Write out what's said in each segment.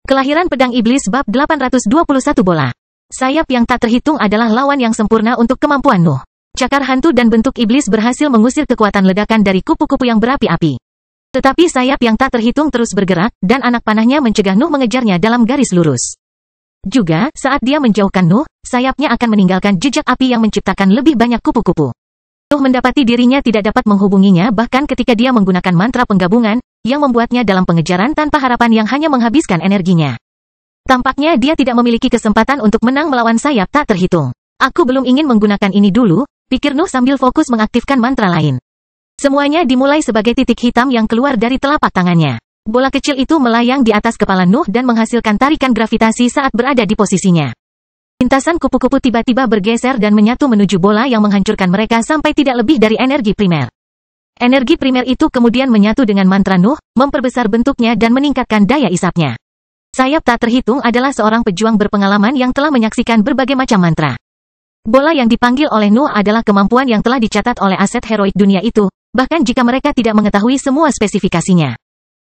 Kelahiran Pedang Iblis bab 821 bola. Sayap yang tak terhitung adalah lawan yang sempurna untuk kemampuan Nuh. Cakar hantu dan bentuk iblis berhasil mengusir kekuatan ledakan dari kupu-kupu yang berapi-api. Tetapi sayap yang tak terhitung terus bergerak, dan anak panahnya mencegah Nuh mengejarnya dalam garis lurus. Juga, saat dia menjauhkan Nuh, sayapnya akan meninggalkan jejak api yang menciptakan lebih banyak kupu-kupu. Nuh mendapati dirinya tidak dapat menghubunginya bahkan ketika dia menggunakan mantra penggabungan, yang membuatnya dalam pengejaran tanpa harapan yang hanya menghabiskan energinya. Tampaknya dia tidak memiliki kesempatan untuk menang melawan sayap tak terhitung. Aku belum ingin menggunakan ini dulu, pikir Nuh sambil fokus mengaktifkan mantra lain. Semuanya dimulai sebagai titik hitam yang keluar dari telapak tangannya. Bola kecil itu melayang di atas kepala Nuh dan menghasilkan tarikan gravitasi saat berada di posisinya. Lintasan kupu-kupu tiba-tiba bergeser dan menyatu menuju bola yang menghancurkan mereka sampai tidak lebih dari energi primer. Energi primer itu kemudian menyatu dengan mantra Nuh, memperbesar bentuknya dan meningkatkan daya isapnya. Sayap tak terhitung adalah seorang pejuang berpengalaman yang telah menyaksikan berbagai macam mantra. Bola yang dipanggil oleh Nuh adalah kemampuan yang telah dicatat oleh aset heroik dunia itu, bahkan jika mereka tidak mengetahui semua spesifikasinya.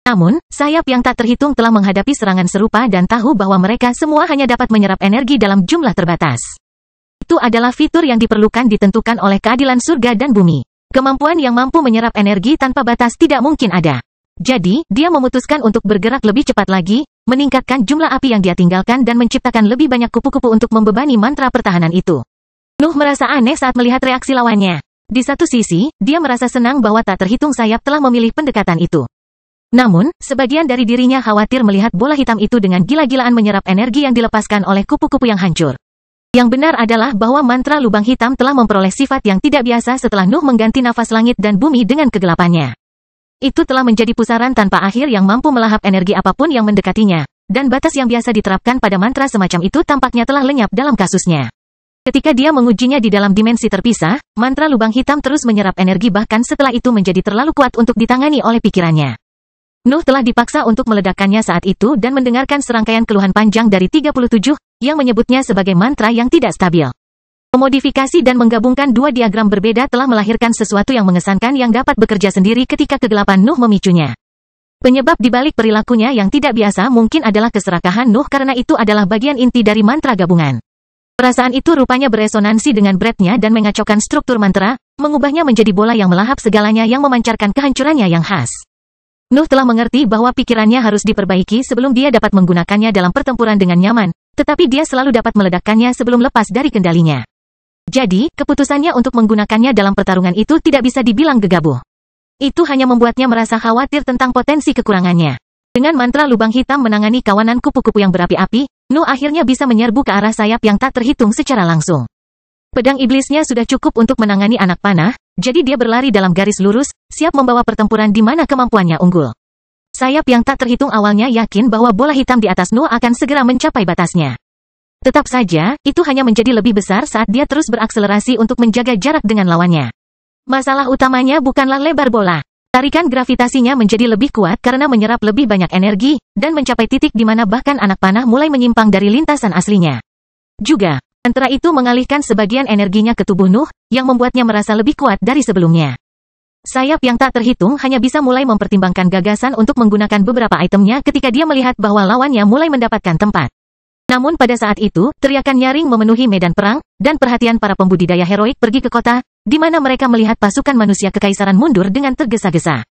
Namun, sayap yang tak terhitung telah menghadapi serangan serupa dan tahu bahwa mereka semua hanya dapat menyerap energi dalam jumlah terbatas. Itu adalah fitur yang diperlukan ditentukan oleh keadilan surga dan bumi. Kemampuan yang mampu menyerap energi tanpa batas tidak mungkin ada. Jadi, dia memutuskan untuk bergerak lebih cepat lagi, meningkatkan jumlah api yang dia tinggalkan dan menciptakan lebih banyak kupu-kupu untuk membebani mantra pertahanan itu. Nuh merasa aneh saat melihat reaksi lawannya. Di satu sisi, dia merasa senang bahwa tak terhitung sayap telah memilih pendekatan itu. Namun, sebagian dari dirinya khawatir melihat bola hitam itu dengan gila-gilaan menyerap energi yang dilepaskan oleh kupu-kupu yang hancur. Yang benar adalah bahwa mantra lubang hitam telah memperoleh sifat yang tidak biasa setelah Nuh mengganti nafas langit dan bumi dengan kegelapannya. Itu telah menjadi pusaran tanpa akhir yang mampu melahap energi apapun yang mendekatinya, dan batas yang biasa diterapkan pada mantra semacam itu tampaknya telah lenyap dalam kasusnya. Ketika dia mengujinya di dalam dimensi terpisah, mantra lubang hitam terus menyerap energi bahkan setelah itu menjadi terlalu kuat untuk ditangani oleh pikirannya. Nuh telah dipaksa untuk meledakkannya saat itu dan mendengarkan serangkaian keluhan panjang dari 37, yang menyebutnya sebagai mantra yang tidak stabil. Memodifikasi dan menggabungkan dua diagram berbeda telah melahirkan sesuatu yang mengesankan yang dapat bekerja sendiri ketika kegelapan Nuh memicunya. Penyebab dibalik perilakunya yang tidak biasa mungkin adalah keserakahan Nuh karena itu adalah bagian inti dari mantra gabungan. Perasaan itu rupanya beresonansi dengan breadnya dan mengacaukan struktur mantra, mengubahnya menjadi bola yang melahap segalanya yang memancarkan kehancurannya yang khas. Nuh telah mengerti bahwa pikirannya harus diperbaiki sebelum dia dapat menggunakannya dalam pertempuran dengan nyaman, tetapi dia selalu dapat meledakkannya sebelum lepas dari kendalinya. Jadi, keputusannya untuk menggunakannya dalam pertarungan itu tidak bisa dibilang gegabah. Itu hanya membuatnya merasa khawatir tentang potensi kekurangannya. Dengan mantra lubang hitam menangani kawanan kupu-kupu yang berapi-api, Nuh akhirnya bisa menyerbu ke arah sayap yang tak terhitung secara langsung. Pedang iblisnya sudah cukup untuk menangani anak panah, jadi dia berlari dalam garis lurus, siap membawa pertempuran di mana kemampuannya unggul. Sayap yang tak terhitung awalnya yakin bahwa bola hitam di atas Nuh akan segera mencapai batasnya. Tetap saja, itu hanya menjadi lebih besar saat dia terus berakselerasi untuk menjaga jarak dengan lawannya. Masalah utamanya bukanlah lebar bola. Tarikan gravitasinya menjadi lebih kuat karena menyerap lebih banyak energi, dan mencapai titik di mana bahkan anak panah mulai menyimpang dari lintasan aslinya. Juga, mantra itu mengalihkan sebagian energinya ke tubuh Nuh, yang membuatnya merasa lebih kuat dari sebelumnya. Sayap yang tak terhitung hanya bisa mulai mempertimbangkan gagasan untuk menggunakan beberapa itemnya ketika dia melihat bahwa lawannya mulai mendapatkan tempat. Namun pada saat itu, teriakan nyaring memenuhi medan perang, dan perhatian para pembudidaya heroik pergi ke kota, di mana mereka melihat pasukan manusia kekaisaran mundur dengan tergesa-gesa.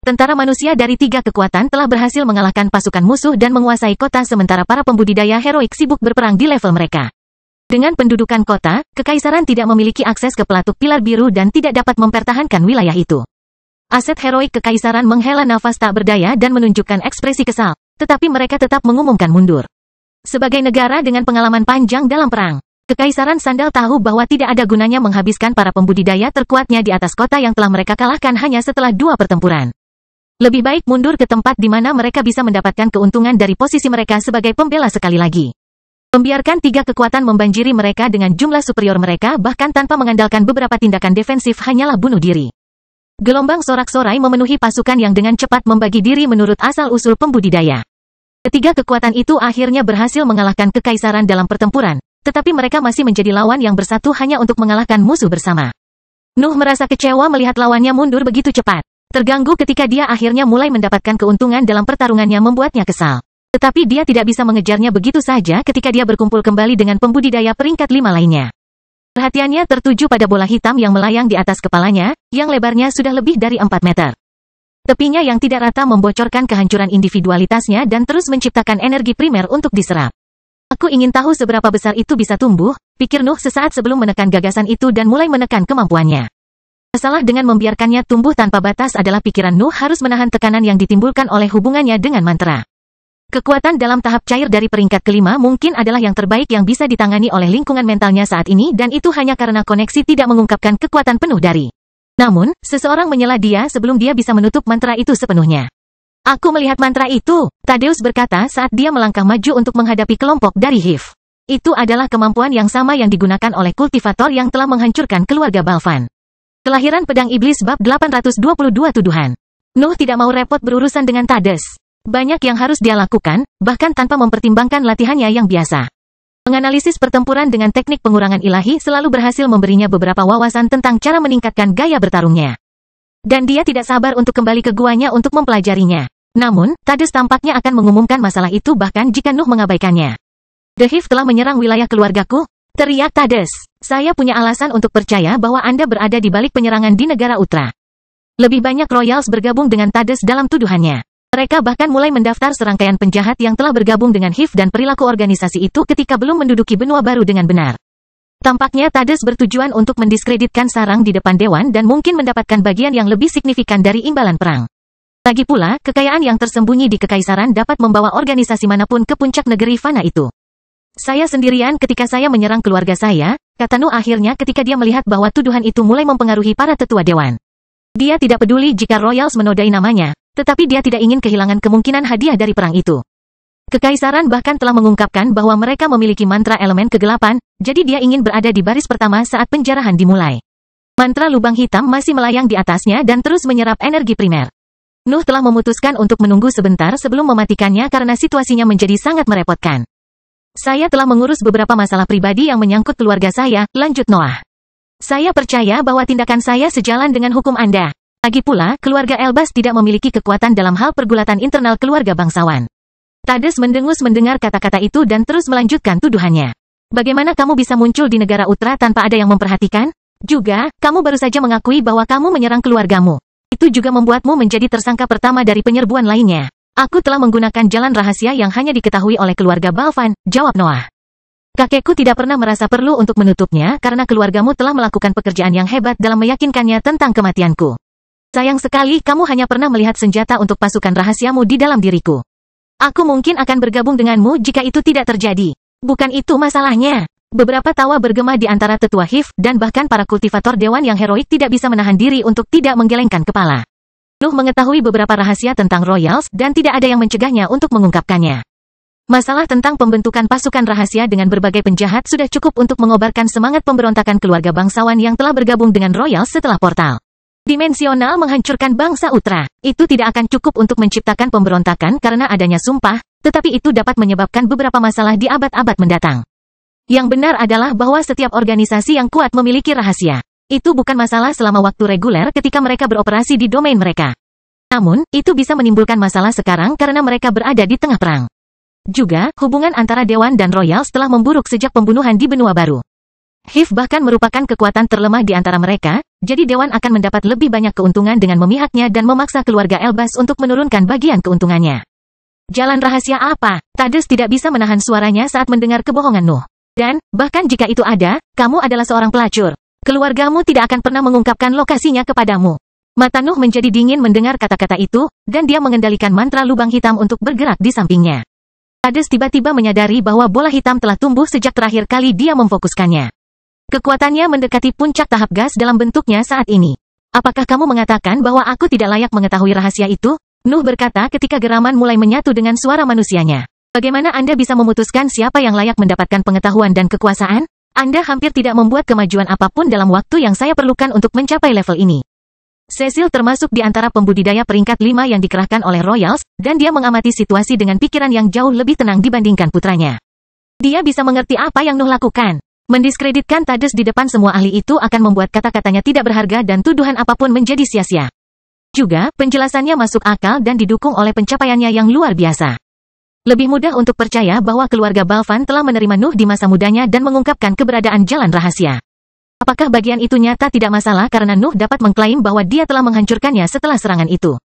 Tentara manusia dari 3 kekuatan telah berhasil mengalahkan pasukan musuh dan menguasai kota sementara para pembudidaya heroik sibuk berperang di level mereka. Dengan pendudukan kota, kekaisaran tidak memiliki akses ke pelatuk pilar biru dan tidak dapat mempertahankan wilayah itu. Aset heroik kekaisaran menghela nafas tak berdaya dan menunjukkan ekspresi kesal, tetapi mereka tetap mengumumkan mundur. Sebagai negara dengan pengalaman panjang dalam perang, Kekaisaran Sandal tahu bahwa tidak ada gunanya menghabiskan para pembudidaya terkuatnya di atas kota yang telah mereka kalahkan hanya setelah 2 pertempuran. Lebih baik mundur ke tempat di mana mereka bisa mendapatkan keuntungan dari posisi mereka sebagai pembela sekali lagi. Membiarkan 3 kekuatan membanjiri mereka dengan jumlah superior mereka bahkan tanpa mengandalkan beberapa tindakan defensif hanyalah bunuh diri. Gelombang sorak-sorai memenuhi pasukan yang dengan cepat membagi diri menurut asal-usul pembudidaya. Ketiga kekuatan itu akhirnya berhasil mengalahkan kekaisaran dalam pertempuran, tetapi mereka masih menjadi lawan yang bersatu hanya untuk mengalahkan musuh bersama. Nuh merasa kecewa melihat lawannya mundur begitu cepat. Terganggu ketika dia akhirnya mulai mendapatkan keuntungan dalam pertarungannya membuatnya kesal. Tetapi dia tidak bisa mengejarnya begitu saja ketika dia berkumpul kembali dengan pembudidaya peringkat 5 lainnya. Perhatiannya tertuju pada bola hitam yang melayang di atas kepalanya, yang lebarnya sudah lebih dari 4 meter. Tepinya yang tidak rata membocorkan kehancuran individualitasnya dan terus menciptakan energi primer untuk diserap. Aku ingin tahu seberapa besar itu bisa tumbuh, pikir Nuh sesaat sebelum menekan gagasan itu dan mulai menekan kemampuannya. Masalah dengan membiarkannya tumbuh tanpa batas adalah pikiran Nuh harus menahan tekanan yang ditimbulkan oleh hubungannya dengan mantra. Kekuatan dalam tahap cair dari peringkat kelima mungkin adalah yang terbaik yang bisa ditangani oleh lingkungan mentalnya saat ini dan itu hanya karena koneksi tidak mengungkapkan kekuatan penuh dari. Namun, seseorang menyela dia sebelum dia bisa menutup mantra itu sepenuhnya. Aku melihat mantra itu, Thaddeus berkata saat dia melangkah maju untuk menghadapi kelompok dari HIV. Itu adalah kemampuan yang sama yang digunakan oleh kultivator yang telah menghancurkan keluarga Balvan. Kelahiran Pedang Iblis bab 822 tuduhan. Nuh tidak mau repot berurusan dengan Thaddeus. Banyak yang harus dia lakukan, bahkan tanpa mempertimbangkan latihannya yang biasa. Menganalisis pertempuran dengan teknik pengurangan ilahi selalu berhasil memberinya beberapa wawasan tentang cara meningkatkan gaya bertarungnya. Dan dia tidak sabar untuk kembali ke guanya untuk mempelajarinya. Namun, Thaddeus tampaknya akan mengumumkan masalah itu bahkan jika Nuh mengabaikannya. The HIV telah menyerang wilayah keluargaku, teriak Thaddeus. Saya punya alasan untuk percaya bahwa Anda berada di balik penyerangan di negara Utra. Lebih banyak Royals bergabung dengan Thaddeus dalam tuduhannya. Mereka bahkan mulai mendaftar serangkaian penjahat yang telah bergabung dengan HIV dan perilaku organisasi itu ketika belum menduduki benua baru dengan benar. Tampaknya Thaddeus bertujuan untuk mendiskreditkan sarang di depan dewan dan mungkin mendapatkan bagian yang lebih signifikan dari imbalan perang. Lagi pula, kekayaan yang tersembunyi di kekaisaran dapat membawa organisasi manapun ke puncak negeri fana itu. Saya sendirian ketika saya menyerang keluarga saya, kata Nuh akhirnya ketika dia melihat bahwa tuduhan itu mulai mempengaruhi para tetua dewan. Dia tidak peduli jika Royals menodai namanya, tetapi dia tidak ingin kehilangan kemungkinan hadiah dari perang itu. Kekaisaran bahkan telah mengungkapkan bahwa mereka memiliki mantra elemen kegelapan, jadi dia ingin berada di baris pertama saat penjarahan dimulai. Mantra lubang hitam masih melayang di atasnya dan terus menyerap energi primer. Nuh telah memutuskan untuk menunggu sebentar sebelum mematikannya karena situasinya menjadi sangat merepotkan. Saya telah mengurus beberapa masalah pribadi yang menyangkut keluarga saya, lanjut Noah. Saya percaya bahwa tindakan saya sejalan dengan hukum Anda. Lagi pula, keluarga Elbas tidak memiliki kekuatan dalam hal pergulatan internal keluarga bangsawan. Thaddeus mendengus mendengar kata-kata itu dan terus melanjutkan tuduhannya. Bagaimana kamu bisa muncul di negara Utra tanpa ada yang memperhatikan? Juga, kamu baru saja mengakui bahwa kamu menyerang keluargamu. Itu juga membuatmu menjadi tersangka pertama dari penyerbuan lainnya. Aku telah menggunakan jalan rahasia yang hanya diketahui oleh keluarga Balvan, jawab Noah. Kakekku tidak pernah merasa perlu untuk menutupnya karena keluargamu telah melakukan pekerjaan yang hebat dalam meyakinkannya tentang kematianku. Sayang sekali kamu hanya pernah melihat senjata untuk pasukan rahasiamu di dalam diriku. Aku mungkin akan bergabung denganmu jika itu tidak terjadi. Bukan itu masalahnya. Beberapa tawa bergema di antara tetua HIV dan bahkan para kultivator dewan yang heroik tidak bisa menahan diri untuk tidak menggelengkan kepala. Nuh mengetahui beberapa rahasia tentang Royals dan tidak ada yang mencegahnya untuk mengungkapkannya. Masalah tentang pembentukan pasukan rahasia dengan berbagai penjahat sudah cukup untuk mengobarkan semangat pemberontakan keluarga bangsawan yang telah bergabung dengan Royals setelah portal dimensional menghancurkan bangsa Utra. Itu tidak akan cukup untuk menciptakan pemberontakan karena adanya sumpah, tetapi itu dapat menyebabkan beberapa masalah di abad-abad mendatang. Yang benar adalah bahwa setiap organisasi yang kuat memiliki rahasia. Itu bukan masalah selama waktu reguler ketika mereka beroperasi di domain mereka. Namun, itu bisa menimbulkan masalah sekarang karena mereka berada di tengah perang. Juga, hubungan antara Dewan dan Royals telah memburuk sejak pembunuhan di benua baru. HIV bahkan merupakan kekuatan terlemah di antara mereka, jadi Dewan akan mendapat lebih banyak keuntungan dengan memihaknya dan memaksa keluarga Elbas untuk menurunkan bagian keuntungannya. Jalan rahasia apa? Thaddeus tidak bisa menahan suaranya saat mendengar kebohongan Nuh. Dan, bahkan jika itu ada, kamu adalah seorang pelacur. Keluargamu tidak akan pernah mengungkapkan lokasinya kepadamu. Mata Nuh menjadi dingin mendengar kata-kata itu, dan dia mengendalikan mantra lubang hitam untuk bergerak di sampingnya. Thaddeus tiba-tiba menyadari bahwa bola hitam telah tumbuh sejak terakhir kali dia memfokuskannya. Kekuatannya mendekati puncak tahap gas dalam bentuknya saat ini. Apakah kamu mengatakan bahwa aku tidak layak mengetahui rahasia itu? Nuh berkata ketika geraman mulai menyatu dengan suara manusianya. Bagaimana Anda bisa memutuskan siapa yang layak mendapatkan pengetahuan dan kekuasaan? Anda hampir tidak membuat kemajuan apapun dalam waktu yang saya perlukan untuk mencapai level ini. Cecil termasuk di antara pembudidaya peringkat 5 yang dikerahkan oleh Royals, dan dia mengamati situasi dengan pikiran yang jauh lebih tenang dibandingkan putranya. Dia bisa mengerti apa yang Nuh lakukan. Mendiskreditkan Thaddeus di depan semua ahli itu akan membuat kata-katanya tidak berharga dan tuduhan apapun menjadi sia-sia. Juga, penjelasannya masuk akal dan didukung oleh pencapaiannya yang luar biasa. Lebih mudah untuk percaya bahwa keluarga Balvan telah menerima Nuh di masa mudanya dan mengungkapkan keberadaan jalan rahasia. Apakah bagian itu nyata tidak masalah karena Nuh dapat mengklaim bahwa dia telah menghancurkannya setelah serangan itu.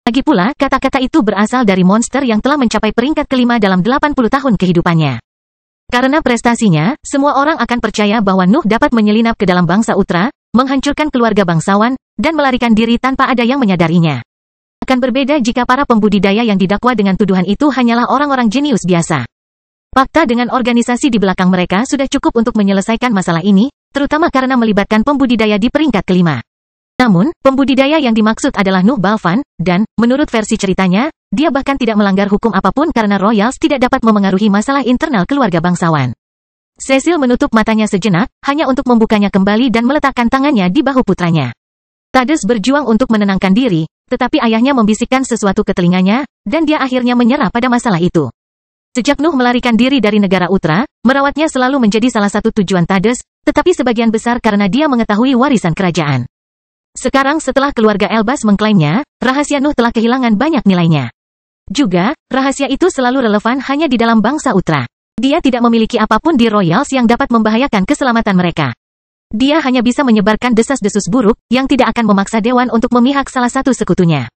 Lagi pula, kata-kata itu berasal dari monster yang telah mencapai peringkat kelima dalam 80 tahun kehidupannya. Karena prestasinya, semua orang akan percaya bahwa Nuh dapat menyelinap ke dalam bangsa Utra, menghancurkan keluarga bangsawan, dan melarikan diri tanpa ada yang menyadarinya. Akan berbeda jika para pembudidaya yang didakwa dengan tuduhan itu hanyalah orang-orang jenius biasa. Fakta dengan organisasi di belakang mereka sudah cukup untuk menyelesaikan masalah ini, terutama karena melibatkan pembudidaya di peringkat kelima. Namun, pembudidaya yang dimaksud adalah Nuh Balvan, dan, menurut versi ceritanya, dia bahkan tidak melanggar hukum apapun karena Royals tidak dapat memengaruhi masalah internal keluarga bangsawan. Cecil menutup matanya sejenak, hanya untuk membukanya kembali dan meletakkan tangannya di bahu putranya. Thaddeus berjuang untuk menenangkan diri, tetapi ayahnya membisikkan sesuatu ke telinganya, dan dia akhirnya menyerah pada masalah itu. Sejak Nuh melarikan diri dari negara Utra, merawatnya selalu menjadi salah satu tujuan Thaddeus, tetapi sebagian besar karena dia mengetahui warisan kerajaan. Sekarang setelah keluarga Elbas mengklaimnya, rahasia Nuh telah kehilangan banyak nilainya. Juga, rahasia itu selalu relevan hanya di dalam bangsa Utra. Dia tidak memiliki apapun di Royals yang dapat membahayakan keselamatan mereka. Dia hanya bisa menyebarkan desas-desus buruk, yang tidak akan memaksa Dewan untuk memihak salah satu sekutunya.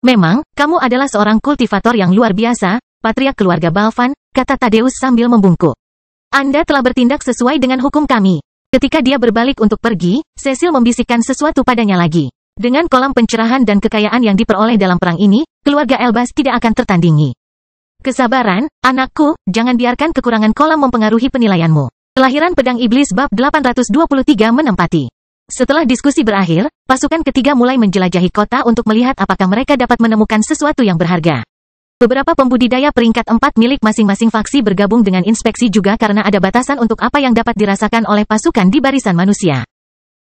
Memang, kamu adalah seorang kultivator yang luar biasa, patriark keluarga Balvan, kata Thaddeus sambil membungkuk. Anda telah bertindak sesuai dengan hukum kami. Ketika dia berbalik untuk pergi, Cecil membisikkan sesuatu padanya lagi. Dengan kolam pencerahan dan kekayaan yang diperoleh dalam perang ini, keluarga Elbas tidak akan tertandingi. Kesabaran, anakku, jangan biarkan kekurangan kolam mempengaruhi penilaianmu. Kelahiran Pedang Iblis bab 823 menempati. Setelah diskusi berakhir, pasukan ketiga mulai menjelajahi kota untuk melihat apakah mereka dapat menemukan sesuatu yang berharga. Beberapa pembudidaya peringkat 4 milik masing-masing faksi bergabung dengan inspeksi juga karena ada batasan untuk apa yang dapat dirasakan oleh pasukan di barisan manusia.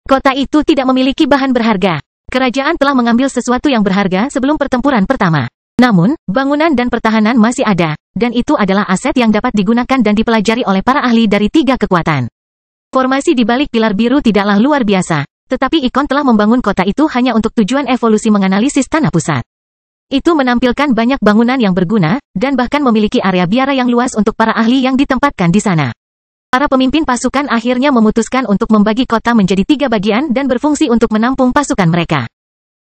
Kota itu tidak memiliki bahan berharga. Kerajaan telah mengambil sesuatu yang berharga sebelum pertempuran pertama. Namun, bangunan dan pertahanan masih ada, dan itu adalah aset yang dapat digunakan dan dipelajari oleh para ahli dari 3 kekuatan. Formasi di balik pilar biru tidaklah luar biasa, tetapi Ikon telah membangun kota itu hanya untuk tujuan evolusi menganalisis tanah pusat. Itu menampilkan banyak bangunan yang berguna, dan bahkan memiliki area biara yang luas untuk para ahli yang ditempatkan di sana. Para pemimpin pasukan akhirnya memutuskan untuk membagi kota menjadi 3 bagian dan berfungsi untuk menampung pasukan mereka.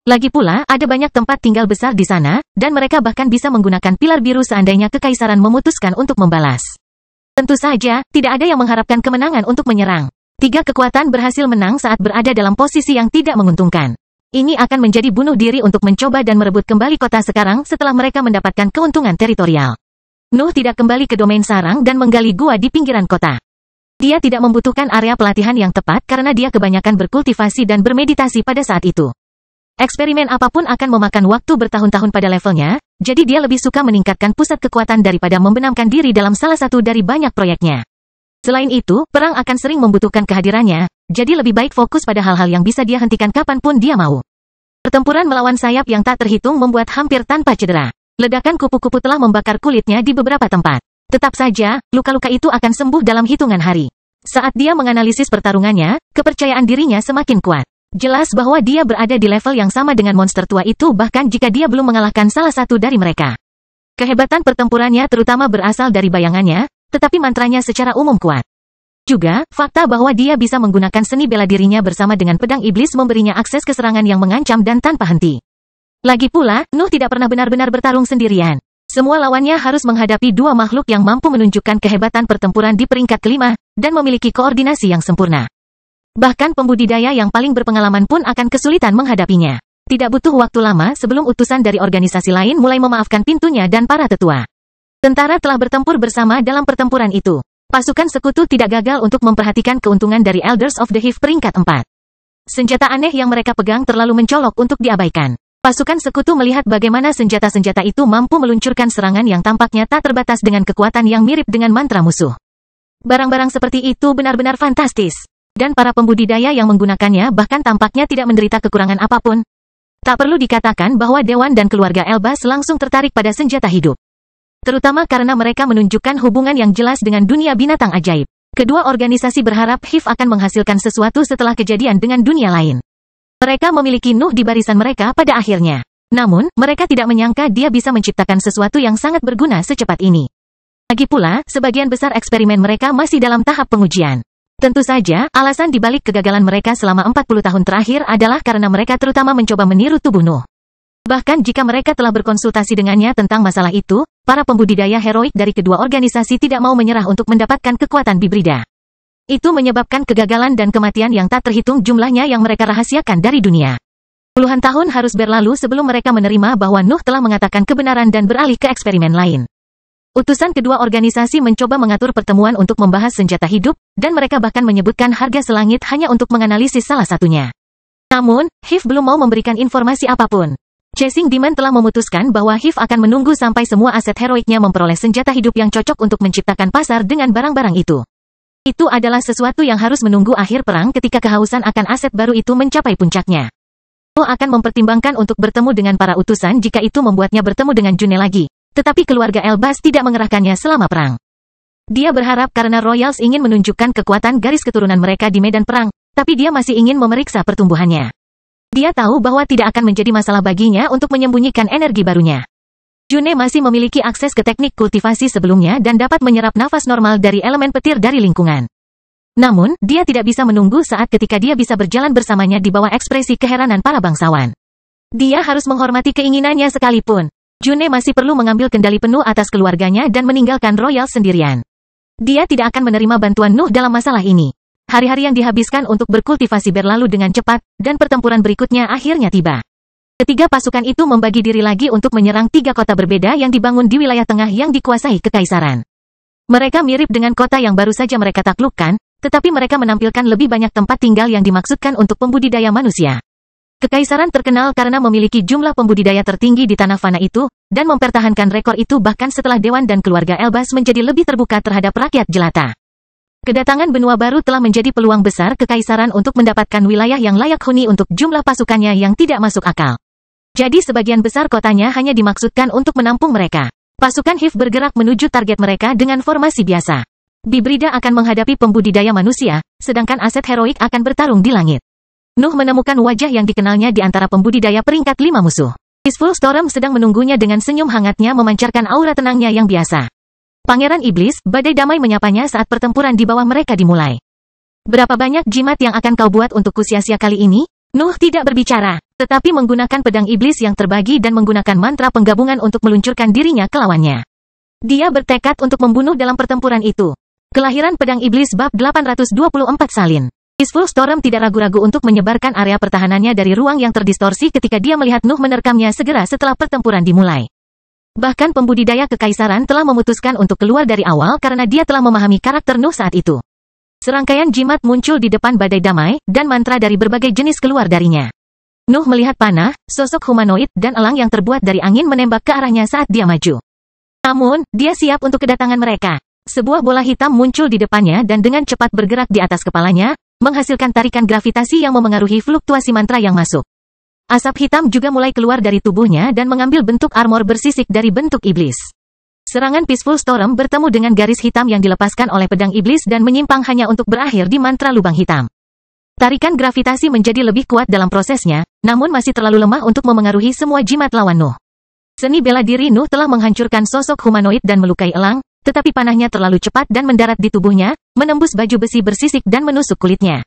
Lagi pula, ada banyak tempat tinggal besar di sana, dan mereka bahkan bisa menggunakan pilar biru seandainya kekaisaran memutuskan untuk membalas. Tentu saja, tidak ada yang mengharapkan kemenangan untuk menyerang. 3 kekuatan berhasil menang saat berada dalam posisi yang tidak menguntungkan. Ini akan menjadi bunuh diri untuk mencoba dan merebut kembali kota sekarang setelah mereka mendapatkan keuntungan teritorial. Nuh tidak kembali ke domain sarang dan menggali gua di pinggiran kota. Dia tidak membutuhkan area pelatihan yang tepat karena dia kebanyakan berkultivasi dan bermeditasi pada saat itu. Eksperimen apapun akan memakan waktu bertahun-tahun pada levelnya, jadi dia lebih suka meningkatkan pusat kekuatan daripada membenamkan diri dalam salah satu dari banyak proyeknya. Selain itu, perang akan sering membutuhkan kehadirannya, jadi lebih baik fokus pada hal-hal yang bisa dia hentikan kapanpun dia mau. Pertempuran melawan sayap yang tak terhitung membuat hampir tanpa cedera. Ledakan kupu-kupu telah membakar kulitnya di beberapa tempat. Tetap saja, luka-luka itu akan sembuh dalam hitungan hari. Saat dia menganalisis pertarungannya, kepercayaan dirinya semakin kuat. Jelas bahwa dia berada di level yang sama dengan monster tua itu bahkan jika dia belum mengalahkan salah satu dari mereka. Kehebatan pertempurannya terutama berasal dari bayangannya, tetapi mantranya secara umum kuat. Juga, fakta bahwa dia bisa menggunakan seni bela dirinya bersama dengan pedang iblis memberinya akses ke serangan yang mengancam dan tanpa henti. Lagi pula, Nuh tidak pernah benar-benar bertarung sendirian. Semua lawannya harus menghadapi 2 makhluk yang mampu menunjukkan kehebatan pertempuran di peringkat kelima, dan memiliki koordinasi yang sempurna. Bahkan pembudidaya yang paling berpengalaman pun akan kesulitan menghadapinya. Tidak butuh waktu lama sebelum utusan dari organisasi lain mulai memaafkan pintunya dan para tetua. Tentara telah bertempur bersama dalam pertempuran itu. Pasukan sekutu tidak gagal untuk memperhatikan keuntungan dari Elders of the Hive peringkat 4. Senjata aneh yang mereka pegang terlalu mencolok untuk diabaikan. Pasukan sekutu melihat bagaimana senjata-senjata itu mampu meluncurkan serangan yang tampaknya tak terbatas dengan kekuatan yang mirip dengan mantra musuh. Barang-barang seperti itu benar-benar fantastis. Dan para pembudidaya yang menggunakannya bahkan tampaknya tidak menderita kekurangan apapun. Tak perlu dikatakan bahwa Dewan dan keluarga Elbas langsung tertarik pada senjata hidup. Terutama karena mereka menunjukkan hubungan yang jelas dengan dunia binatang ajaib. Kedua organisasi berharap Hive akan menghasilkan sesuatu setelah kejadian dengan dunia lain. Mereka memiliki Nuh di barisan mereka pada akhirnya. Namun, mereka tidak menyangka dia bisa menciptakan sesuatu yang sangat berguna secepat ini. Lagi pula, sebagian besar eksperimen mereka masih dalam tahap pengujian. Tentu saja, alasan dibalik kegagalan mereka selama 40 tahun terakhir adalah karena mereka terutama mencoba meniru tubuh Nuh. Bahkan jika mereka telah berkonsultasi dengannya tentang masalah itu, para pembudidaya heroik dari kedua organisasi tidak mau menyerah untuk mendapatkan kekuatan bibrida. Itu menyebabkan kegagalan dan kematian yang tak terhitung jumlahnya yang mereka rahasiakan dari dunia. Puluhan tahun harus berlalu sebelum mereka menerima bahwa Nuh telah mengatakan kebenaran dan beralih ke eksperimen lain. Utusan kedua organisasi mencoba mengatur pertemuan untuk membahas senjata hidup, dan mereka bahkan menyebutkan harga selangit hanya untuk menganalisis salah satunya. Namun, Hiv belum mau memberikan informasi apapun. Chasing Demon telah memutuskan bahwa Hiv akan menunggu sampai semua aset heroiknya memperoleh senjata hidup yang cocok untuk menciptakan pasar dengan barang-barang itu. Itu adalah sesuatu yang harus menunggu akhir perang ketika kehausan akan aset baru itu mencapai puncaknya. Nuh akan mempertimbangkan untuk bertemu dengan para utusan jika itu membuatnya bertemu dengan June lagi. Tetapi keluarga Elbaz tidak mengerahkannya selama perang. Dia berharap karena Royals ingin menunjukkan kekuatan garis keturunan mereka di medan perang, tapi dia masih ingin memeriksa pertumbuhannya. Dia tahu bahwa tidak akan menjadi masalah baginya untuk menyembunyikan energi barunya. June masih memiliki akses ke teknik kultivasi sebelumnya dan dapat menyerap nafas normal dari elemen petir dari lingkungan. Namun, dia tidak bisa menunggu saat ketika dia bisa berjalan bersamanya di bawah ekspresi keheranan para bangsawan. Dia harus menghormati keinginannya sekalipun. June masih perlu mengambil kendali penuh atas keluarganya dan meninggalkan Royal sendirian. Dia tidak akan menerima bantuan Nuh dalam masalah ini. Hari-hari yang dihabiskan untuk berkultivasi berlalu dengan cepat, dan pertempuran berikutnya akhirnya tiba. Ketiga pasukan itu membagi diri lagi untuk menyerang 3 kota berbeda yang dibangun di wilayah tengah yang dikuasai kekaisaran. Mereka mirip dengan kota yang baru saja mereka taklukkan, tetapi mereka menampilkan lebih banyak tempat tinggal yang dimaksudkan untuk pembudidaya manusia. Kekaisaran terkenal karena memiliki jumlah pembudidaya tertinggi di tanah fana itu, dan mempertahankan rekor itu bahkan setelah Dewan dan keluarga Elbaz menjadi lebih terbuka terhadap rakyat jelata. Kedatangan benua baru telah menjadi peluang besar kekaisaran untuk mendapatkan wilayah yang layak huni untuk jumlah pasukannya yang tidak masuk akal. Jadi sebagian besar kotanya hanya dimaksudkan untuk menampung mereka. Pasukan Hiv bergerak menuju target mereka dengan formasi biasa. Bibrida akan menghadapi pembudidaya manusia, sedangkan aset heroik akan bertarung di langit. Nuh menemukan wajah yang dikenalnya di antara pembudidaya peringkat 5 musuh. Peaceful Storm sedang menunggunya dengan senyum hangatnya memancarkan aura tenangnya yang biasa. Pangeran Iblis, badai damai menyapanya saat pertempuran di bawah mereka dimulai. Berapa banyak jimat yang akan kau buat untuk sia-sia kali ini? Nuh tidak berbicara, tetapi menggunakan pedang iblis yang terbagi dan menggunakan mantra penggabungan untuk meluncurkan dirinya ke lawannya. Dia bertekad untuk membunuh dalam pertempuran itu. Kelahiran pedang iblis bab 824 salin. Peaceful Storm tidak ragu-ragu untuk menyebarkan area pertahanannya dari ruang yang terdistorsi ketika dia melihat Nuh menerkamnya segera setelah pertempuran dimulai. Bahkan pembudidaya kekaisaran telah memutuskan untuk keluar dari awal karena dia telah memahami karakter Nuh saat itu. Serangkaian jimat muncul di depan badai damai, dan mantra dari berbagai jenis keluar darinya. Nuh melihat panah, sosok humanoid, dan elang yang terbuat dari angin menembak ke arahnya saat dia maju. Namun, dia siap untuk kedatangan mereka. Sebuah bola hitam muncul di depannya dan dengan cepat bergerak di atas kepalanya, menghasilkan tarikan gravitasi yang memengaruhi fluktuasi mantra yang masuk. Asap hitam juga mulai keluar dari tubuhnya dan mengambil bentuk armor bersisik dari bentuk iblis. Serangan Peaceful Storm bertemu dengan garis hitam yang dilepaskan oleh pedang iblis dan menyimpang hanya untuk berakhir di mantra lubang hitam. Tarikan gravitasi menjadi lebih kuat dalam prosesnya, namun masih terlalu lemah untuk memengaruhi semua jimat lawan Nuh. Seni bela diri Nuh telah menghancurkan sosok humanoid dan melukai elang, tetapi panahnya terlalu cepat dan mendarat di tubuhnya, menembus baju besi bersisik dan menusuk kulitnya.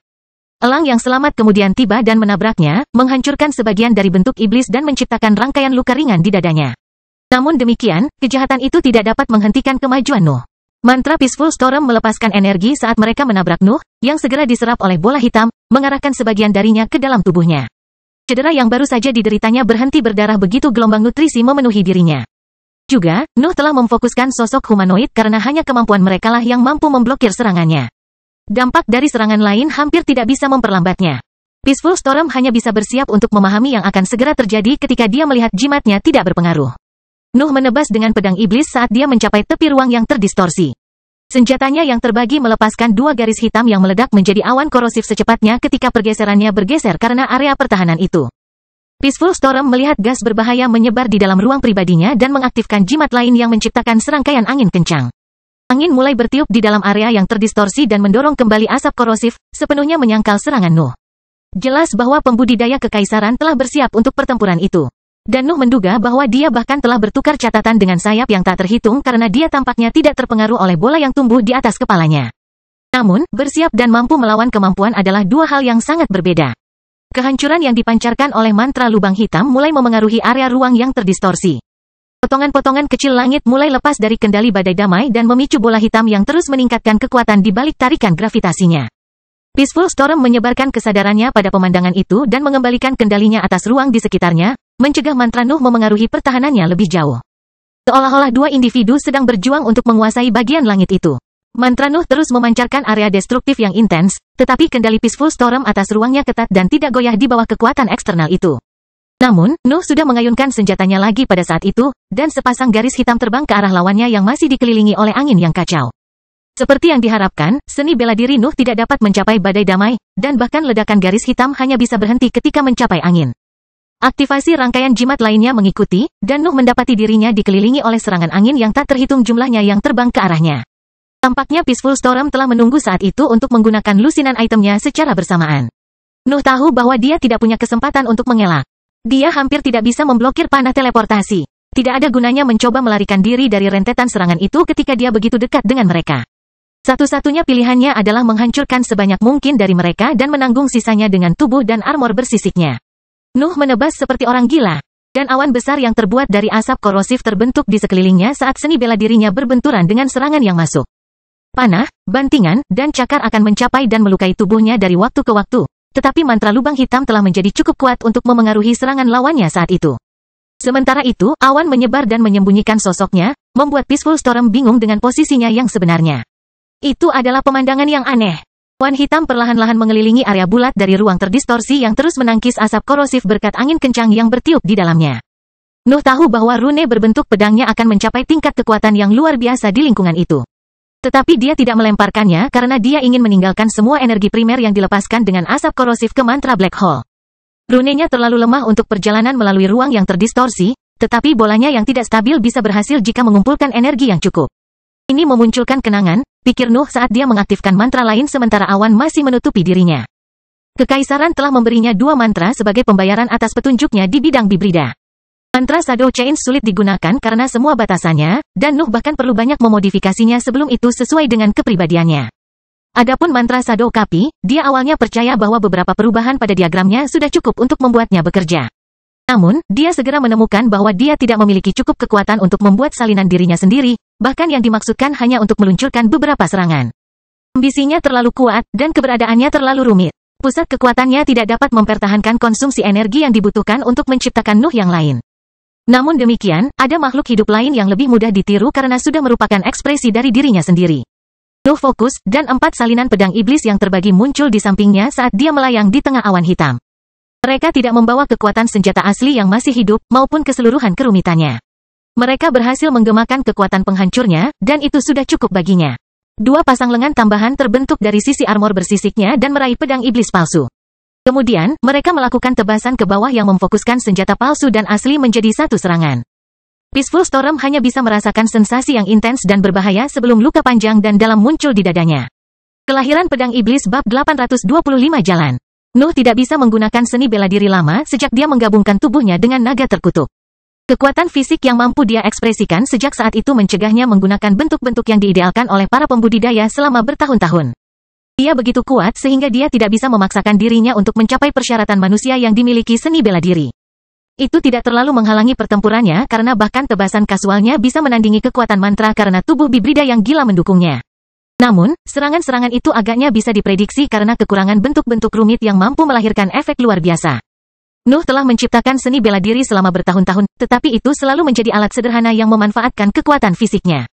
Elang yang selamat kemudian tiba dan menabraknya, menghancurkan sebagian dari bentuk iblis dan menciptakan rangkaian luka ringan di dadanya. Namun demikian, kejahatan itu tidak dapat menghentikan kemajuan Nuh. Mantra Peaceful Storm melepaskan energi saat mereka menabrak Nuh, yang segera diserap oleh bola hitam, mengarahkan sebagian darinya ke dalam tubuhnya. Cedera yang baru saja dideritanya berhenti berdarah begitu gelombang nutrisi memenuhi dirinya. Juga, Nuh telah memfokuskan sosok humanoid karena hanya kemampuan merekalah yang mampu memblokir serangannya. Dampak dari serangan lain hampir tidak bisa memperlambatnya. Peaceful Storm hanya bisa bersiap untuk memahami yang akan segera terjadi ketika dia melihat jimatnya tidak berpengaruh. Nuh menebas dengan pedang iblis saat dia mencapai tepi ruang yang terdistorsi. Senjatanya yang terbagi melepaskan 2 garis hitam yang meledak menjadi awan korosif secepatnya ketika pergeserannya bergeser karena area pertahanan itu. Peaceful Storm melihat gas berbahaya menyebar di dalam ruang pribadinya dan mengaktifkan jimat lain yang menciptakan serangkaian angin kencang. Angin mulai bertiup di dalam area yang terdistorsi dan mendorong kembali asap korosif, sepenuhnya menyangkal serangan Nuh. Jelas bahwa pembudidaya kekaisaran telah bersiap untuk pertempuran itu. Dan Nuh menduga bahwa dia bahkan telah bertukar catatan dengan sayap yang tak terhitung karena dia tampaknya tidak terpengaruh oleh bola yang tumbuh di atas kepalanya. Namun, bersiap dan mampu melawan kemampuan adalah dua hal yang sangat berbeda. Kehancuran yang dipancarkan oleh mantra lubang hitam mulai memengaruhi area ruang yang terdistorsi. Potongan-potongan kecil langit mulai lepas dari kendali badai damai dan memicu bola hitam yang terus meningkatkan kekuatan di balik tarikan gravitasinya. Peaceful Storm menyebarkan kesadarannya pada pemandangan itu dan mengembalikan kendalinya atas ruang di sekitarnya, mencegah mantra Nuh memengaruhi pertahanannya lebih jauh. Seolah-olah dua individu sedang berjuang untuk menguasai bagian langit itu. Mantra Nuh terus memancarkan area destruktif yang intens, tetapi kendali Peaceful Storm atas ruangnya ketat dan tidak goyah di bawah kekuatan eksternal itu. Namun, Nuh sudah mengayunkan senjatanya lagi pada saat itu, dan sepasang garis hitam terbang ke arah lawannya yang masih dikelilingi oleh angin yang kacau. Seperti yang diharapkan, seni bela diri Nuh tidak dapat mencapai badai damai, dan bahkan ledakan garis hitam hanya bisa berhenti ketika mencapai angin. Aktivasi rangkaian jimat lainnya mengikuti, dan Nuh mendapati dirinya dikelilingi oleh serangan angin yang tak terhitung jumlahnya yang terbang ke arahnya. Tampaknya Peaceful Storm telah menunggu saat itu untuk menggunakan lusinan itemnya secara bersamaan. Nuh tahu bahwa dia tidak punya kesempatan untuk mengelak. Dia hampir tidak bisa memblokir panah teleportasi. Tidak ada gunanya mencoba melarikan diri dari rentetan serangan itu ketika dia begitu dekat dengan mereka. Satu-satunya pilihannya adalah menghancurkan sebanyak mungkin dari mereka dan menanggung sisanya dengan tubuh dan armor bersisiknya. Nuh menebas seperti orang gila, dan awan besar yang terbuat dari asap korosif terbentuk di sekelilingnya saat seni bela dirinya berbenturan dengan serangan yang masuk. Panah, bantingan, dan cakar akan mencapai dan melukai tubuhnya dari waktu ke waktu. Tetapi mantra lubang hitam telah menjadi cukup kuat untuk memengaruhi serangan lawannya saat itu. Sementara itu, awan menyebar dan menyembunyikan sosoknya, membuat Peaceful Storm bingung dengan posisinya yang sebenarnya. Itu adalah pemandangan yang aneh. Awan hitam perlahan-lahan mengelilingi area bulat dari ruang terdistorsi yang terus menangkis asap korosif berkat angin kencang yang bertiup di dalamnya. Nuh tahu bahwa rune berbentuk pedangnya akan mencapai tingkat kekuatan yang luar biasa di lingkungan itu. Tetapi dia tidak melemparkannya karena dia ingin meninggalkan semua energi primer yang dilepaskan dengan asap korosif ke mantra Black Hole. Runenya terlalu lemah untuk perjalanan melalui ruang yang terdistorsi, tetapi bolanya yang tidak stabil bisa berhasil jika mengumpulkan energi yang cukup. Ini memunculkan kenangan, pikir Nuh saat dia mengaktifkan mantra lain sementara awan masih menutupi dirinya. Kekaisaran telah memberinya dua mantra sebagai pembayaran atas petunjuknya di bidang bibrida. Mantra Shadow Chain sulit digunakan karena semua batasannya, dan Nuh bahkan perlu banyak memodifikasinya sebelum itu sesuai dengan kepribadiannya. Adapun mantra Shadow Kapi, dia awalnya percaya bahwa beberapa perubahan pada diagramnya sudah cukup untuk membuatnya bekerja. Namun, dia segera menemukan bahwa dia tidak memiliki cukup kekuatan untuk membuat salinan dirinya sendiri, bahkan yang dimaksudkan hanya untuk meluncurkan beberapa serangan. Ambisinya terlalu kuat, dan keberadaannya terlalu rumit. Pusat kekuatannya tidak dapat mempertahankan konsumsi energi yang dibutuhkan untuk menciptakan Nuh yang lain. Namun demikian, ada makhluk hidup lain yang lebih mudah ditiru karena sudah merupakan ekspresi dari dirinya sendiri. Nuh fokus, dan 4 salinan pedang iblis yang terbagi muncul di sampingnya saat dia melayang di tengah awan hitam. Mereka tidak membawa kekuatan senjata asli yang masih hidup, maupun keseluruhan kerumitannya. Mereka berhasil menggemakan kekuatan penghancurnya, dan itu sudah cukup baginya. 2 pasang lengan tambahan terbentuk dari sisi armor bersisiknya dan meraih pedang iblis palsu. Kemudian, mereka melakukan tebasan ke bawah yang memfokuskan senjata palsu dan asli menjadi satu serangan. Peaceful Storm hanya bisa merasakan sensasi yang intens dan berbahaya sebelum luka panjang dan dalam muncul di dadanya. Kelahiran pedang iblis bab 825 jalan. Nuh tidak bisa menggunakan seni bela diri lama sejak dia menggabungkan tubuhnya dengan naga terkutuk. Kekuatan fisik yang mampu dia ekspresikan sejak saat itu mencegahnya menggunakan bentuk-bentuk yang diidealkan oleh para pembudidaya selama bertahun-tahun. Dia begitu kuat sehingga dia tidak bisa memaksakan dirinya untuk mencapai persyaratan manusia yang dimiliki seni bela diri. Itu tidak terlalu menghalangi pertempurannya karena bahkan tebasan kasualnya bisa menandingi kekuatan mantra karena tubuh bibrida yang gila mendukungnya. Namun, serangan-serangan itu agaknya bisa diprediksi karena kekurangan bentuk-bentuk rumit yang mampu melahirkan efek luar biasa. Nuh telah menciptakan seni bela diri selama bertahun-tahun, tetapi itu selalu menjadi alat sederhana yang memanfaatkan kekuatan fisiknya.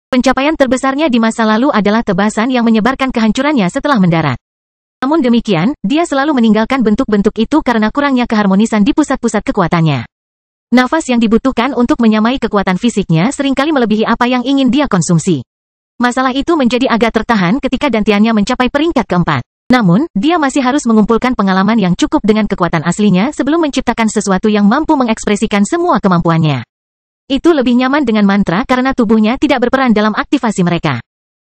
Pencapaian terbesarnya di masa lalu adalah tebasan yang menyebarkan kehancurannya setelah mendarat. Namun demikian, dia selalu meninggalkan bentuk-bentuk itu karena kurangnya keharmonisan di pusat-pusat kekuatannya. Nafas yang dibutuhkan untuk menyamai kekuatan fisiknya seringkali melebihi apa yang ingin dia konsumsi. Masalah itu menjadi agak tertahan ketika dantiannya mencapai peringkat keempat. Namun, dia masih harus mengumpulkan pengalaman yang cukup dengan kekuatan aslinya sebelum menciptakan sesuatu yang mampu mengekspresikan semua kemampuannya. Itu lebih nyaman dengan mantra karena tubuhnya tidak berperan dalam aktivasi mereka.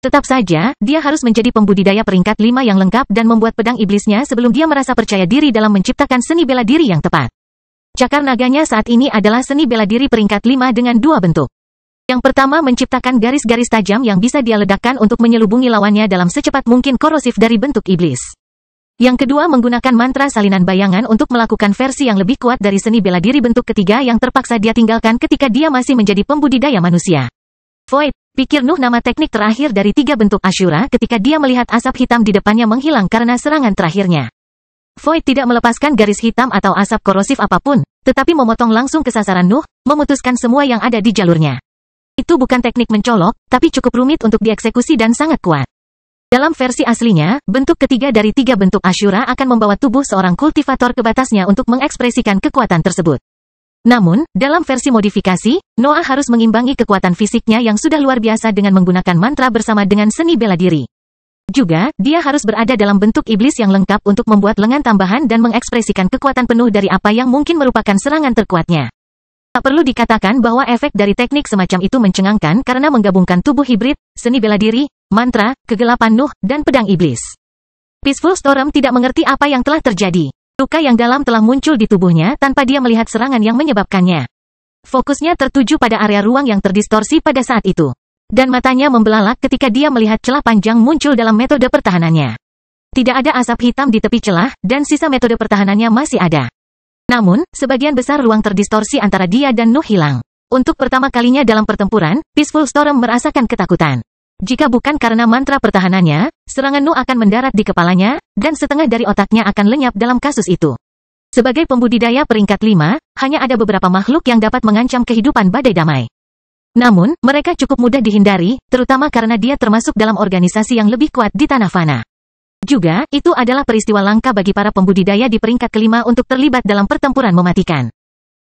Tetap saja, dia harus menjadi pembudidaya peringkat 5 yang lengkap dan membuat pedang iblisnya sebelum dia merasa percaya diri dalam menciptakan seni bela diri yang tepat. Cakar naganya saat ini adalah seni bela diri peringkat 5 dengan 2 bentuk. Yang pertama menciptakan garis-garis tajam yang bisa dia ledakkan untuk menyelubungi lawannya dalam secepat mungkin korosif dari bentuk iblis. Yang kedua menggunakan mantra salinan bayangan untuk melakukan versi yang lebih kuat dari seni bela diri bentuk ketiga yang terpaksa dia tinggalkan ketika dia masih menjadi pembudidaya manusia. Void, pikir Nuh nama teknik terakhir dari 3 bentuk Ashura ketika dia melihat asap hitam di depannya menghilang karena serangan terakhirnya. Void tidak melepaskan garis hitam atau asap korosif apapun, tetapi memotong langsung ke sasaran Nuh, memutuskan semua yang ada di jalurnya. Itu bukan teknik mencolok, tapi cukup rumit untuk dieksekusi dan sangat kuat. Dalam versi aslinya, bentuk ketiga dari 3 bentuk Ashura akan membawa tubuh seorang kultivator ke batasnya untuk mengekspresikan kekuatan tersebut. Namun, dalam versi modifikasi, Noah harus mengimbangi kekuatan fisiknya yang sudah luar biasa dengan menggunakan mantra bersama dengan seni bela diri. Juga, dia harus berada dalam bentuk iblis yang lengkap untuk membuat lengan tambahan dan mengekspresikan kekuatan penuh dari apa yang mungkin merupakan serangan terkuatnya. Tak perlu dikatakan bahwa efek dari teknik semacam itu mencengangkan karena menggabungkan tubuh hibrid, seni bela diri, mantra, kegelapan Nuh, dan pedang iblis. Peaceful Storm tidak mengerti apa yang telah terjadi. Luka yang dalam telah muncul di tubuhnya tanpa dia melihat serangan yang menyebabkannya. Fokusnya tertuju pada area ruang yang terdistorsi pada saat itu. Dan matanya membelalak ketika dia melihat celah panjang muncul dalam metode pertahanannya. Tidak ada asap hitam di tepi celah, dan sisa metode pertahanannya masih ada. Namun, sebagian besar ruang terdistorsi antara dia dan Nuh hilang. Untuk pertama kalinya dalam pertempuran, Peaceful Storm merasakan ketakutan. Jika bukan karena mantra pertahanannya, serangan Nuh akan mendarat di kepalanya, dan setengah dari otaknya akan lenyap dalam kasus itu. Sebagai pembudidaya peringkat 5, hanya ada beberapa makhluk yang dapat mengancam kehidupan badai damai. Namun, mereka cukup mudah dihindari, terutama karena dia termasuk dalam organisasi yang lebih kuat di Tanah Fana. Juga, itu adalah peristiwa langka bagi para pembudidaya di peringkat kelima untuk terlibat dalam pertempuran mematikan.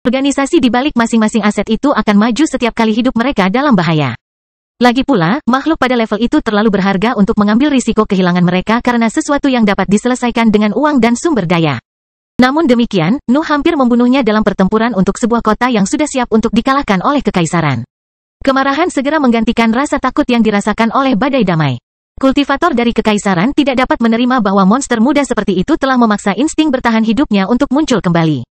Organisasi di balik masing-masing aset itu akan maju setiap kali hidup mereka dalam bahaya. Lagi pula, makhluk pada level itu terlalu berharga untuk mengambil risiko kehilangan mereka karena sesuatu yang dapat diselesaikan dengan uang dan sumber daya. Namun demikian, Nuh hampir membunuhnya dalam pertempuran untuk sebuah kota yang sudah siap untuk dikalahkan oleh kekaisaran. Kemarahan segera menggantikan rasa takut yang dirasakan oleh badai damai. Kultivator dari kekaisaran tidak dapat menerima bahwa monster muda seperti itu telah memaksa insting bertahan hidupnya untuk muncul kembali.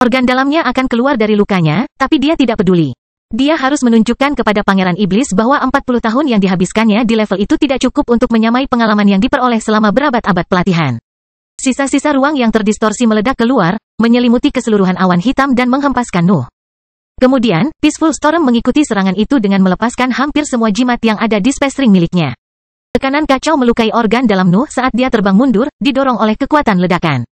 Organ dalamnya akan keluar dari lukanya, tapi dia tidak peduli. Dia harus menunjukkan kepada Pangeran Iblis bahwa 40 tahun yang dihabiskannya di level itu tidak cukup untuk menyamai pengalaman yang diperoleh selama berabad-abad pelatihan. Sisa-sisa ruang yang terdistorsi meledak keluar, menyelimuti keseluruhan awan hitam dan menghempaskan Nuh. Kemudian, Peaceful Storm mengikuti serangan itu dengan melepaskan hampir semua jimat yang ada di space ring miliknya. Tekanan kacau melukai organ dalam Nuh saat dia terbang mundur, didorong oleh kekuatan ledakan.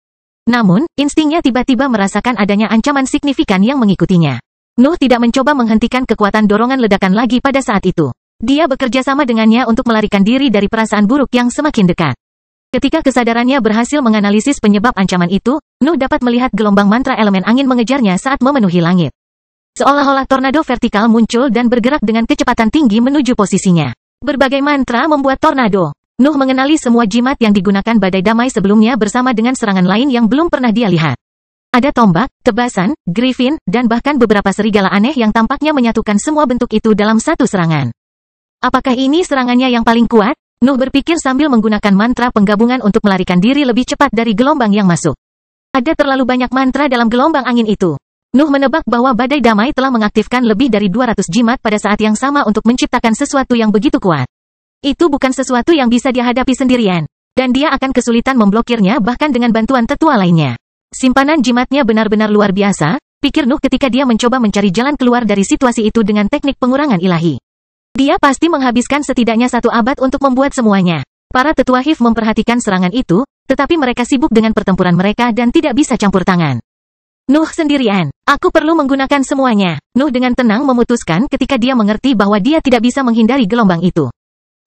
Namun, instingnya tiba-tiba merasakan adanya ancaman signifikan yang mengikutinya. Nuh tidak mencoba menghentikan kekuatan dorongan ledakan lagi pada saat itu. Dia bekerja sama dengannya untuk melarikan diri dari perasaan buruk yang semakin dekat. Ketika kesadarannya berhasil menganalisis penyebab ancaman itu, Nuh dapat melihat gelombang mantra elemen angin mengejarnya saat memenuhi langit. Seolah-olah tornado vertikal muncul dan bergerak dengan kecepatan tinggi menuju posisinya. Berbagai mantra membuat tornado. Nuh mengenali semua jimat yang digunakan badai damai sebelumnya bersama dengan serangan lain yang belum pernah dia lihat. Ada tombak, tebasan, griffin, dan bahkan beberapa serigala aneh yang tampaknya menyatukan semua bentuk itu dalam satu serangan. Apakah ini serangannya yang paling kuat? Nuh berpikir sambil menggunakan mantra penggabungan untuk melarikan diri lebih cepat dari gelombang yang masuk. Ada terlalu banyak mantra dalam gelombang angin itu. Nuh menebak bahwa badai damai telah mengaktifkan lebih dari 200 jimat pada saat yang sama untuk menciptakan sesuatu yang begitu kuat. Itu bukan sesuatu yang bisa dia hadapi sendirian. Dan dia akan kesulitan memblokirnya bahkan dengan bantuan tetua lainnya. Simpanan jimatnya benar-benar luar biasa, pikir Nuh ketika dia mencoba mencari jalan keluar dari situasi itu dengan teknik pengurangan ilahi. Dia pasti menghabiskan setidaknya 1 abad untuk membuat semuanya. Para tetua Hif memperhatikan serangan itu, tetapi mereka sibuk dengan pertempuran mereka dan tidak bisa campur tangan. Nuh sendirian. Aku perlu menggunakan semuanya. Nuh dengan tenang memutuskan ketika dia mengerti bahwa dia tidak bisa menghindari gelombang itu.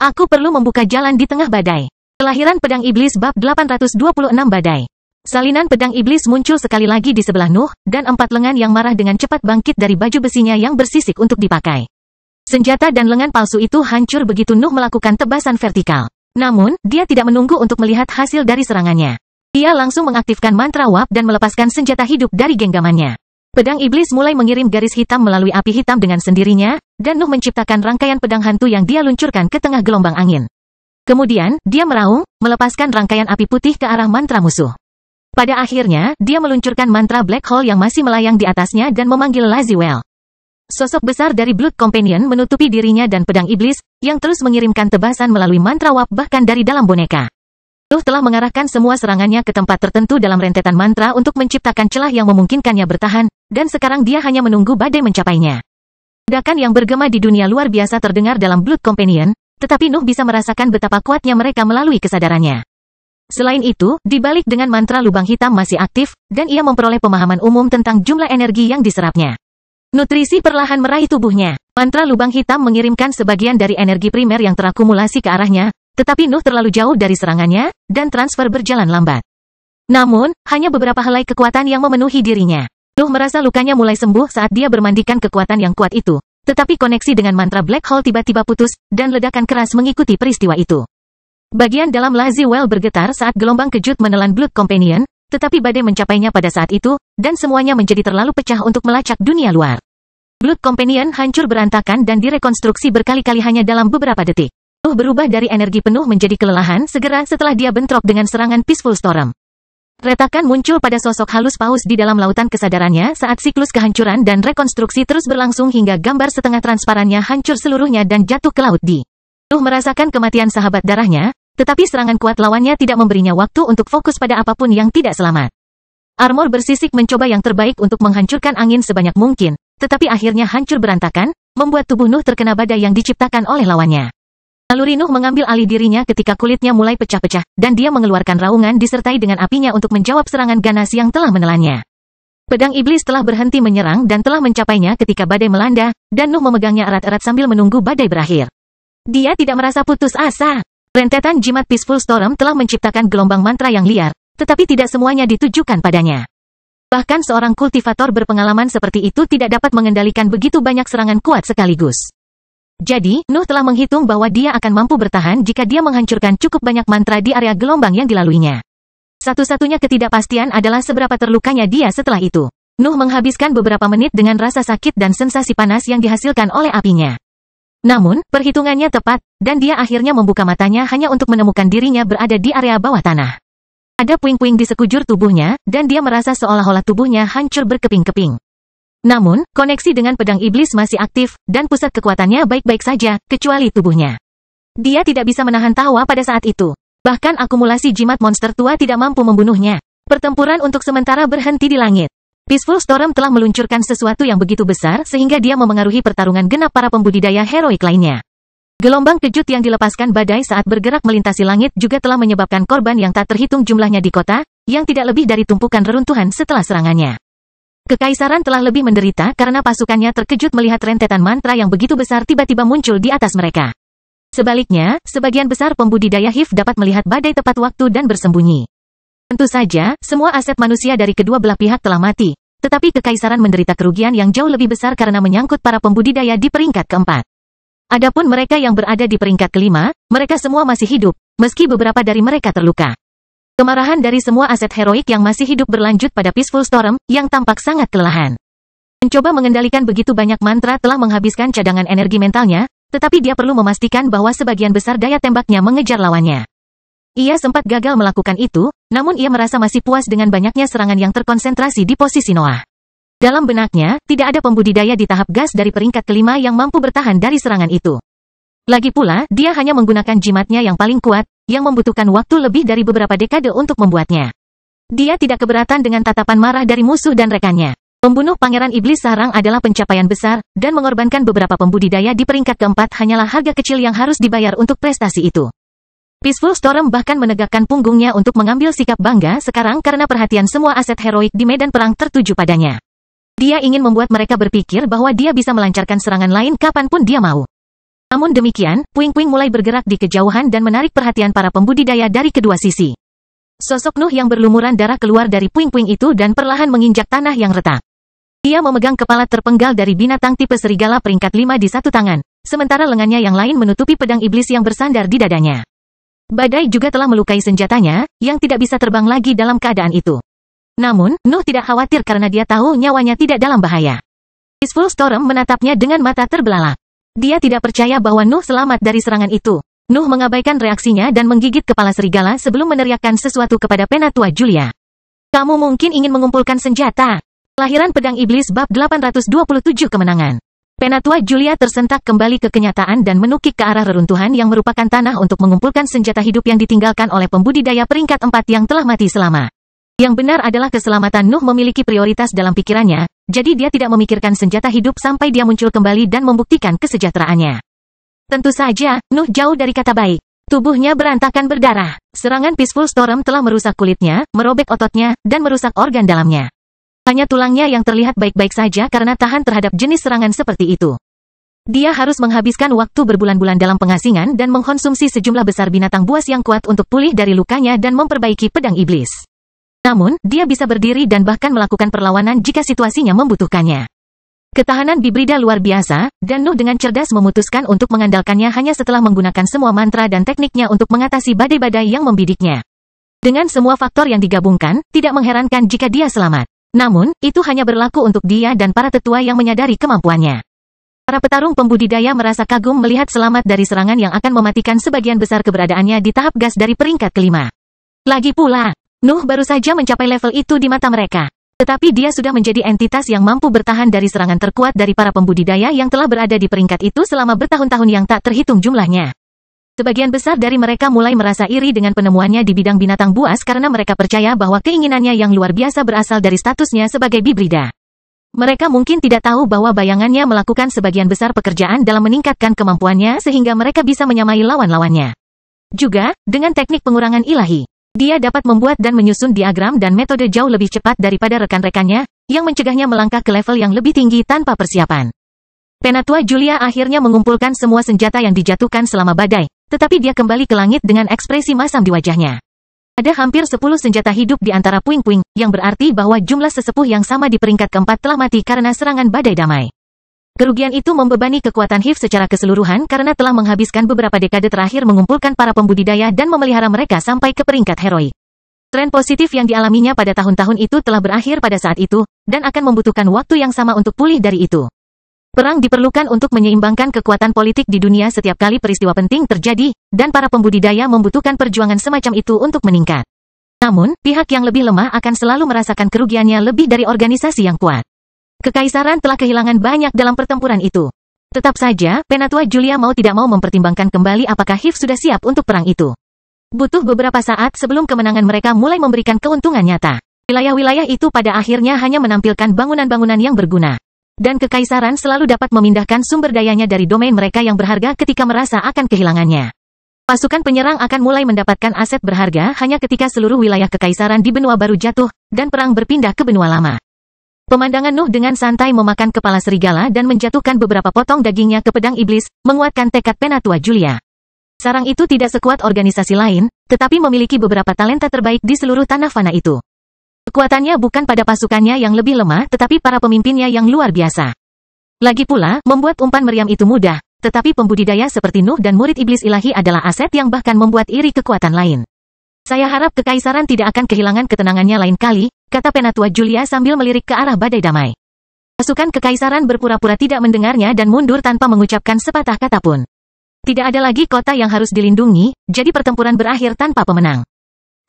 Aku perlu membuka jalan di tengah badai. Kelahiran Pedang Iblis bab 826 badai. Salinan pedang iblis muncul sekali lagi di sebelah Nuh, dan 4 lengan yang marah dengan cepat bangkit dari baju besinya yang bersisik untuk dipakai. Senjata dan lengan palsu itu hancur begitu Nuh melakukan tebasan vertikal. Namun, dia tidak menunggu untuk melihat hasil dari serangannya. Dia langsung mengaktifkan mantra Wap dan melepaskan senjata hidup dari genggamannya. Pedang iblis mulai mengirim garis hitam melalui api hitam dengan sendirinya, dan Nuh menciptakan rangkaian pedang hantu yang dia luncurkan ke tengah gelombang angin. Kemudian, dia meraung, melepaskan rangkaian api putih ke arah mantra musuh. Pada akhirnya, dia meluncurkan mantra Black Hole yang masih melayang di atasnya dan memanggil Laziwell. Sosok besar dari Blood Companion menutupi dirinya dan pedang iblis, yang terus mengirimkan tebasan melalui mantra Wap bahkan dari dalam boneka. Nuh telah mengarahkan semua serangannya ke tempat tertentu dalam rentetan mantra untuk menciptakan celah yang memungkinkannya bertahan, dan sekarang dia hanya menunggu badai mencapainya. Ledakan yang bergema di dunia luar biasa terdengar dalam Blood Companion, tetapi Nuh bisa merasakan betapa kuatnya mereka melalui kesadarannya. Selain itu, dibalik dengan mantra lubang hitam masih aktif, dan ia memperoleh pemahaman umum tentang jumlah energi yang diserapnya. Nutrisi perlahan meraih tubuhnya. Mantra lubang hitam mengirimkan sebagian dari energi primer yang terakumulasi ke arahnya, tetapi Nuh terlalu jauh dari serangannya, dan transfer berjalan lambat. Namun, hanya beberapa helai kekuatan yang memenuhi dirinya. Nuh merasa lukanya mulai sembuh saat dia bermandikan kekuatan yang kuat itu, tetapi koneksi dengan mantra Black Hole tiba-tiba putus, dan ledakan keras mengikuti peristiwa itu. Bagian dalam Laziwell bergetar saat gelombang kejut menelan Blood Companion, tetapi badai mencapainya pada saat itu, dan semuanya menjadi terlalu pecah untuk melacak dunia luar. Blood Companion hancur berantakan dan direkonstruksi berkali-kali hanya dalam beberapa detik. Nuh berubah dari energi penuh menjadi kelelahan segera setelah dia bentrok dengan serangan Peaceful Storm. Retakan muncul pada sosok halus paus di dalam lautan kesadarannya saat siklus kehancuran dan rekonstruksi terus berlangsung hingga gambar setengah transparannya hancur seluruhnya dan jatuh ke laut di. Nuh merasakan kematian sahabat darahnya, tetapi serangan kuat lawannya tidak memberinya waktu untuk fokus pada apapun yang tidak selamat. Armor bersisik mencoba yang terbaik untuk menghancurkan angin sebanyak mungkin, tetapi akhirnya hancur berantakan, membuat tubuh Nuh terkena badai yang diciptakan oleh lawannya. Naluri Nuh mengambil alih dirinya ketika kulitnya mulai pecah-pecah, dan dia mengeluarkan raungan disertai dengan apinya untuk menjawab serangan ganas yang telah menelannya. Pedang iblis telah berhenti menyerang dan telah mencapainya ketika badai melanda, dan Nuh memegangnya erat-erat sambil menunggu badai berakhir. Dia tidak merasa putus asa. Rentetan jimat Peaceful Storm telah menciptakan gelombang mantra yang liar, tetapi tidak semuanya ditujukan padanya. Bahkan seorang kultivator berpengalaman seperti itu tidak dapat mengendalikan begitu banyak serangan kuat sekaligus. Jadi, Nuh telah menghitung bahwa dia akan mampu bertahan jika dia menghancurkan cukup banyak mantra di area gelombang yang dilaluinya. Satu-satunya ketidakpastian adalah seberapa terlukanya dia setelah itu. Nuh menghabiskan beberapa menit dengan rasa sakit dan sensasi panas yang dihasilkan oleh apinya. Namun, perhitungannya tepat, dan dia akhirnya membuka matanya hanya untuk menemukan dirinya berada di area bawah tanah. Ada puing-puing di sekujur tubuhnya, dan dia merasa seolah-olah tubuhnya hancur berkeping-keping. Namun, koneksi dengan pedang iblis masih aktif, dan pusat kekuatannya baik-baik saja, kecuali tubuhnya. Dia tidak bisa menahan tawa pada saat itu. Bahkan akumulasi jimat monster tua tidak mampu membunuhnya. Pertempuran untuk sementara berhenti di langit. Peaceful Storm telah meluncurkan sesuatu yang begitu besar sehingga dia memengaruhi pertarungan genap para pembudidaya heroik lainnya. Gelombang kejut yang dilepaskan badai saat bergerak melintasi langit juga telah menyebabkan korban yang tak terhitung jumlahnya di kota, yang tidak lebih dari tumpukan reruntuhan setelah serangannya. Kekaisaran telah lebih menderita karena pasukannya terkejut melihat rentetan mantra yang begitu besar tiba-tiba muncul di atas mereka. Sebaliknya, sebagian besar pembudidaya HIV dapat melihat badai tepat waktu dan bersembunyi. Tentu saja, semua aset manusia dari kedua belah pihak telah mati, tetapi kekaisaran menderita kerugian yang jauh lebih besar karena menyangkut para pembudidaya di peringkat keempat. Adapun mereka yang berada di peringkat kelima, mereka semua masih hidup, meski beberapa dari mereka terluka. Kemarahan dari semua aset heroik yang masih hidup berlanjut pada Peaceful Storm, yang tampak sangat kelelahan. Mencoba mengendalikan begitu banyak mantra telah menghabiskan cadangan energi mentalnya, tetapi dia perlu memastikan bahwa sebagian besar daya tembaknya mengejar lawannya. Ia sempat gagal melakukan itu, namun ia merasa masih puas dengan banyaknya serangan yang terkonsentrasi di posisi Noah. Dalam benaknya, tidak ada pembudidaya di tahap gas dari peringkat kelima yang mampu bertahan dari serangan itu. Lagi pula, dia hanya menggunakan jimatnya yang paling kuat, yang membutuhkan waktu lebih dari beberapa dekade untuk membuatnya. Dia tidak keberatan dengan tatapan marah dari musuh dan rekannya. Membunuh Pangeran Iblis Sarang adalah pencapaian besar, dan mengorbankan beberapa pembudidaya di peringkat keempat hanyalah harga kecil yang harus dibayar untuk prestasi itu. Peaceful Storm bahkan menegakkan punggungnya untuk mengambil sikap bangga sekarang karena perhatian semua aset heroik di medan perang tertuju padanya. Dia ingin membuat mereka berpikir bahwa dia bisa melancarkan serangan lain kapanpun dia mau. Namun demikian, puing-puing mulai bergerak di kejauhan dan menarik perhatian para pembudidaya dari kedua sisi. Sosok Nuh yang berlumuran darah keluar dari puing-puing itu dan perlahan menginjak tanah yang retak. Dia memegang kepala terpenggal dari binatang tipe serigala peringkat 5 di satu tangan, sementara lengannya yang lain menutupi pedang iblis yang bersandar di dadanya. Badai juga telah melukai senjatanya, yang tidak bisa terbang lagi dalam keadaan itu. Namun, Nuh tidak khawatir karena dia tahu nyawanya tidak dalam bahaya. Peaceful Storm menatapnya dengan mata terbelalak. Dia tidak percaya bahwa Nuh selamat dari serangan itu. Nuh mengabaikan reaksinya dan menggigit kepala serigala sebelum meneriakkan sesuatu kepada Penatua Julia. Kamu mungkin ingin mengumpulkan senjata. Kelahiran Pedang Iblis bab 827 kemenangan. Penatua Julia tersentak kembali ke kenyataan dan menukik ke arah reruntuhan yang merupakan tanah untuk mengumpulkan senjata hidup yang ditinggalkan oleh pembudidaya peringkat 4 yang telah mati selama. Yang benar adalah keselamatan Nuh memiliki prioritas dalam pikirannya, jadi dia tidak memikirkan senjata hidup sampai dia muncul kembali dan membuktikan kesejahteraannya. Tentu saja, Nuh jauh dari kata baik. Tubuhnya berantakan berdarah. Serangan Peaceful Storm telah merusak kulitnya, merobek ototnya, dan merusak organ dalamnya. Hanya tulangnya yang terlihat baik-baik saja karena tahan terhadap jenis serangan seperti itu. Dia harus menghabiskan waktu berbulan-bulan dalam pengasingan dan mengkonsumsi sejumlah besar binatang buas yang kuat untuk pulih dari lukanya dan memperbaiki pedang iblis. Namun, dia bisa berdiri dan bahkan melakukan perlawanan jika situasinya membutuhkannya. Ketahanan Bibrida luar biasa, dan Nuh dengan cerdas memutuskan untuk mengandalkannya hanya setelah menggunakan semua mantra dan tekniknya untuk mengatasi badai-badai yang membidiknya. Dengan semua faktor yang digabungkan, tidak mengherankan jika dia selamat. Namun, itu hanya berlaku untuk dia dan para tetua yang menyadari kemampuannya. Para petarung pembudidaya merasa kagum melihat selamat dari serangan yang akan mematikan sebagian besar keberadaannya di tahap gas dari peringkat kelima. Lagi pula, Nuh baru saja mencapai level itu di mata mereka. Tetapi dia sudah menjadi entitas yang mampu bertahan dari serangan terkuat dari para pembudidaya yang telah berada di peringkat itu selama bertahun-tahun yang tak terhitung jumlahnya. Sebagian besar dari mereka mulai merasa iri dengan penemuannya di bidang binatang buas karena mereka percaya bahwa keinginannya yang luar biasa berasal dari statusnya sebagai Bibrida. Mereka mungkin tidak tahu bahwa bayangannya melakukan sebagian besar pekerjaan dalam meningkatkan kemampuannya sehingga mereka bisa menyamai lawan-lawannya. Juga, dengan teknik pengurangan ilahi, dia dapat membuat dan menyusun diagram dan metode jauh lebih cepat daripada rekan-rekannya, yang mencegahnya melangkah ke level yang lebih tinggi tanpa persiapan. Penatua Julia akhirnya mengumpulkan semua senjata yang dijatuhkan selama badai, tetapi dia kembali ke langit dengan ekspresi masam di wajahnya. Ada hampir 10 senjata hidup di antara puing-puing, yang berarti bahwa jumlah sesepuh yang sama di peringkat keempat telah mati karena serangan badai damai. Kerugian itu membebani kekuatan HIV secara keseluruhan karena telah menghabiskan beberapa dekade terakhir mengumpulkan para pembudidaya dan memelihara mereka sampai ke peringkat heroik. Tren positif yang dialaminya pada tahun-tahun itu telah berakhir pada saat itu, dan akan membutuhkan waktu yang sama untuk pulih dari itu. Perang diperlukan untuk menyeimbangkan kekuatan politik di dunia setiap kali peristiwa penting terjadi, dan para pembudidaya membutuhkan perjuangan semacam itu untuk meningkat. Namun, pihak yang lebih lemah akan selalu merasakan kerugiannya lebih dari organisasi yang kuat. Kekaisaran telah kehilangan banyak dalam pertempuran itu. Tetap saja, Penatua Julia mau tidak mau mempertimbangkan kembali apakah HIV sudah siap untuk perang itu. Butuh beberapa saat sebelum kemenangan mereka mulai memberikan keuntungan nyata. Wilayah-wilayah itu pada akhirnya hanya menampilkan bangunan-bangunan yang berguna. Dan kekaisaran selalu dapat memindahkan sumber dayanya dari domain mereka yang berharga ketika merasa akan kehilangannya. Pasukan penyerang akan mulai mendapatkan aset berharga hanya ketika seluruh wilayah kekaisaran di benua baru jatuh, dan perang berpindah ke benua lama. Pemandangan Nuh dengan santai memakan kepala serigala dan menjatuhkan beberapa potong dagingnya ke pedang iblis, menguatkan tekad Penatua Julia. Sarang itu tidak sekuat organisasi lain, tetapi memiliki beberapa talenta terbaik di seluruh tanah fana itu. Kekuatannya bukan pada pasukannya yang lebih lemah tetapi para pemimpinnya yang luar biasa. Lagi pula, membuat umpan meriam itu mudah, tetapi pembudidaya seperti Nuh dan murid iblis ilahi adalah aset yang bahkan membuat iri kekuatan lain. Saya harap kekaisaran tidak akan kehilangan ketenangannya lain kali, kata Penatua Julia sambil melirik ke arah badai damai. Pasukan kekaisaran berpura-pura tidak mendengarnya dan mundur tanpa mengucapkan sepatah kata pun. Tidak ada lagi kota yang harus dilindungi, jadi pertempuran berakhir tanpa pemenang.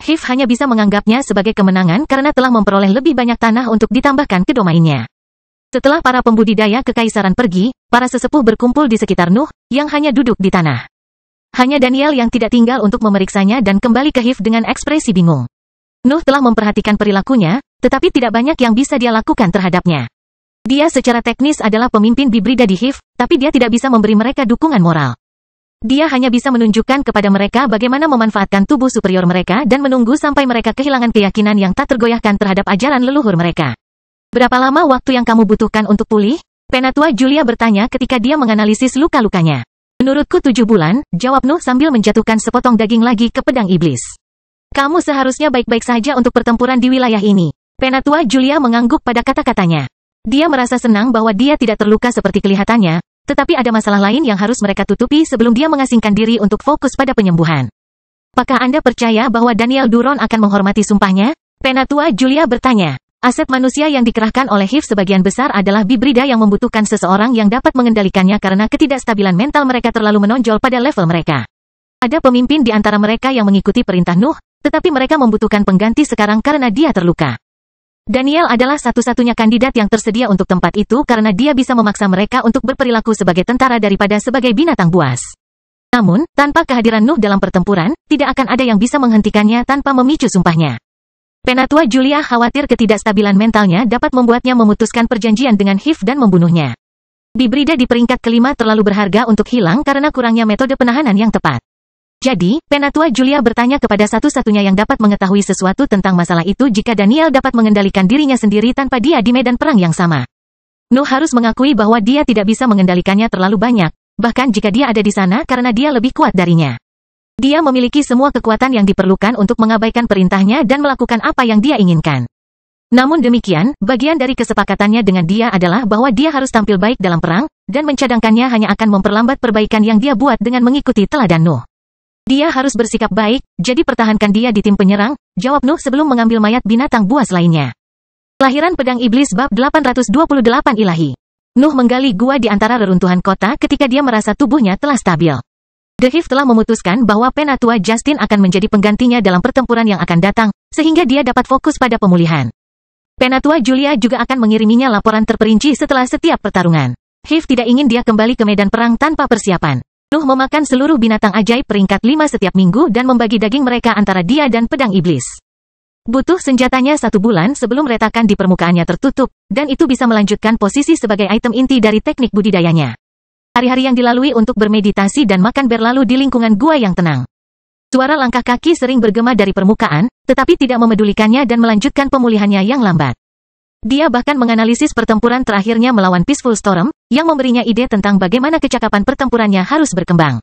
HIV hanya bisa menganggapnya sebagai kemenangan karena telah memperoleh lebih banyak tanah untuk ditambahkan ke domainnya. Setelah para pembudidaya kekaisaran pergi, para sesepuh berkumpul di sekitar Nuh, yang hanya duduk di tanah. Hanya Daniel yang tidak tinggal untuk memeriksanya dan kembali ke HIV dengan ekspresi bingung. Nuh telah memperhatikan perilakunya, tetapi tidak banyak yang bisa dia lakukan terhadapnya. Dia secara teknis adalah pemimpin Bibrida di HIV, tapi dia tidak bisa memberi mereka dukungan moral. Dia hanya bisa menunjukkan kepada mereka bagaimana memanfaatkan tubuh superior mereka dan menunggu sampai mereka kehilangan keyakinan yang tak tergoyahkan terhadap ajaran leluhur mereka. Berapa lama waktu yang kamu butuhkan untuk pulih? Penatua Julia bertanya ketika dia menganalisis luka-lukanya. Menurutku 7 bulan, jawab Nuh sambil menjatuhkan sepotong daging lagi ke pedang iblis. Kamu seharusnya baik-baik saja untuk pertempuran di wilayah ini. Penatua Julia mengangguk pada kata-katanya. Dia merasa senang bahwa dia tidak terluka seperti kelihatannya, tetapi ada masalah lain yang harus mereka tutupi sebelum dia mengasingkan diri untuk fokus pada penyembuhan. Apakah Anda percaya bahwa Daniel Duron akan menghormati sumpahnya? Penatua Julia bertanya. Aset manusia yang dikerahkan oleh HIV sebagian besar adalah Bibrida yang membutuhkan seseorang yang dapat mengendalikannya karena ketidakstabilan mental mereka terlalu menonjol pada level mereka. Ada pemimpin di antara mereka yang mengikuti perintah Nuh, tetapi mereka membutuhkan pengganti sekarang karena dia terluka. Daniel adalah satu-satunya kandidat yang tersedia untuk tempat itu karena dia bisa memaksa mereka untuk berperilaku sebagai tentara daripada sebagai binatang buas. Namun, tanpa kehadiran Nuh dalam pertempuran, tidak akan ada yang bisa menghentikannya tanpa memicu sumpahnya. Penatua Julia khawatir ketidakstabilan mentalnya dapat membuatnya memutuskan perjanjian dengan Hiv dan membunuhnya. Bibrida di peringkat kelima terlalu berharga untuk hilang karena kurangnya metode penahanan yang tepat. Jadi, Penatua Julia bertanya kepada satu-satunya yang dapat mengetahui sesuatu tentang masalah itu jika Daniel dapat mengendalikan dirinya sendiri tanpa dia di medan perang yang sama. Nuh harus mengakui bahwa dia tidak bisa mengendalikannya terlalu banyak, bahkan jika dia ada di sana karena dia lebih kuat darinya. Dia memiliki semua kekuatan yang diperlukan untuk mengabaikan perintahnya dan melakukan apa yang dia inginkan. Namun demikian, bagian dari kesepakatannya dengan dia adalah bahwa dia harus tampil baik dalam perang, dan mencadangkannya hanya akan memperlambat perbaikan yang dia buat dengan mengikuti teladan Nuh. Dia harus bersikap baik, jadi pertahankan dia di tim penyerang, jawab Nuh sebelum mengambil mayat binatang buas lainnya. Kelahiran Pedang Iblis bab 828 Ilahi. Nuh menggali gua di antara reruntuhan kota ketika dia merasa tubuhnya telah stabil. The Hive telah memutuskan bahwa Penatua Justin akan menjadi penggantinya dalam pertempuran yang akan datang, sehingga dia dapat fokus pada pemulihan. Penatua Julia juga akan mengiriminya laporan terperinci setelah setiap pertarungan. Hive tidak ingin dia kembali ke medan perang tanpa persiapan. Nuh memakan seluruh binatang ajaib peringkat 5 setiap minggu dan membagi daging mereka antara dia dan pedang iblis. Butuh senjatanya 1 bulan sebelum retakan di permukaannya tertutup, dan itu bisa melanjutkan posisi sebagai item inti dari teknik budidayanya. Hari-hari yang dilalui untuk bermeditasi dan makan berlalu di lingkungan gua yang tenang. Suara langkah kaki sering bergema dari permukaan, tetapi tidak memedulikannya dan melanjutkan pemulihannya yang lambat. Dia bahkan menganalisis pertempuran terakhirnya melawan Peaceful Storm, yang memberinya ide tentang bagaimana kecakapan pertempurannya harus berkembang.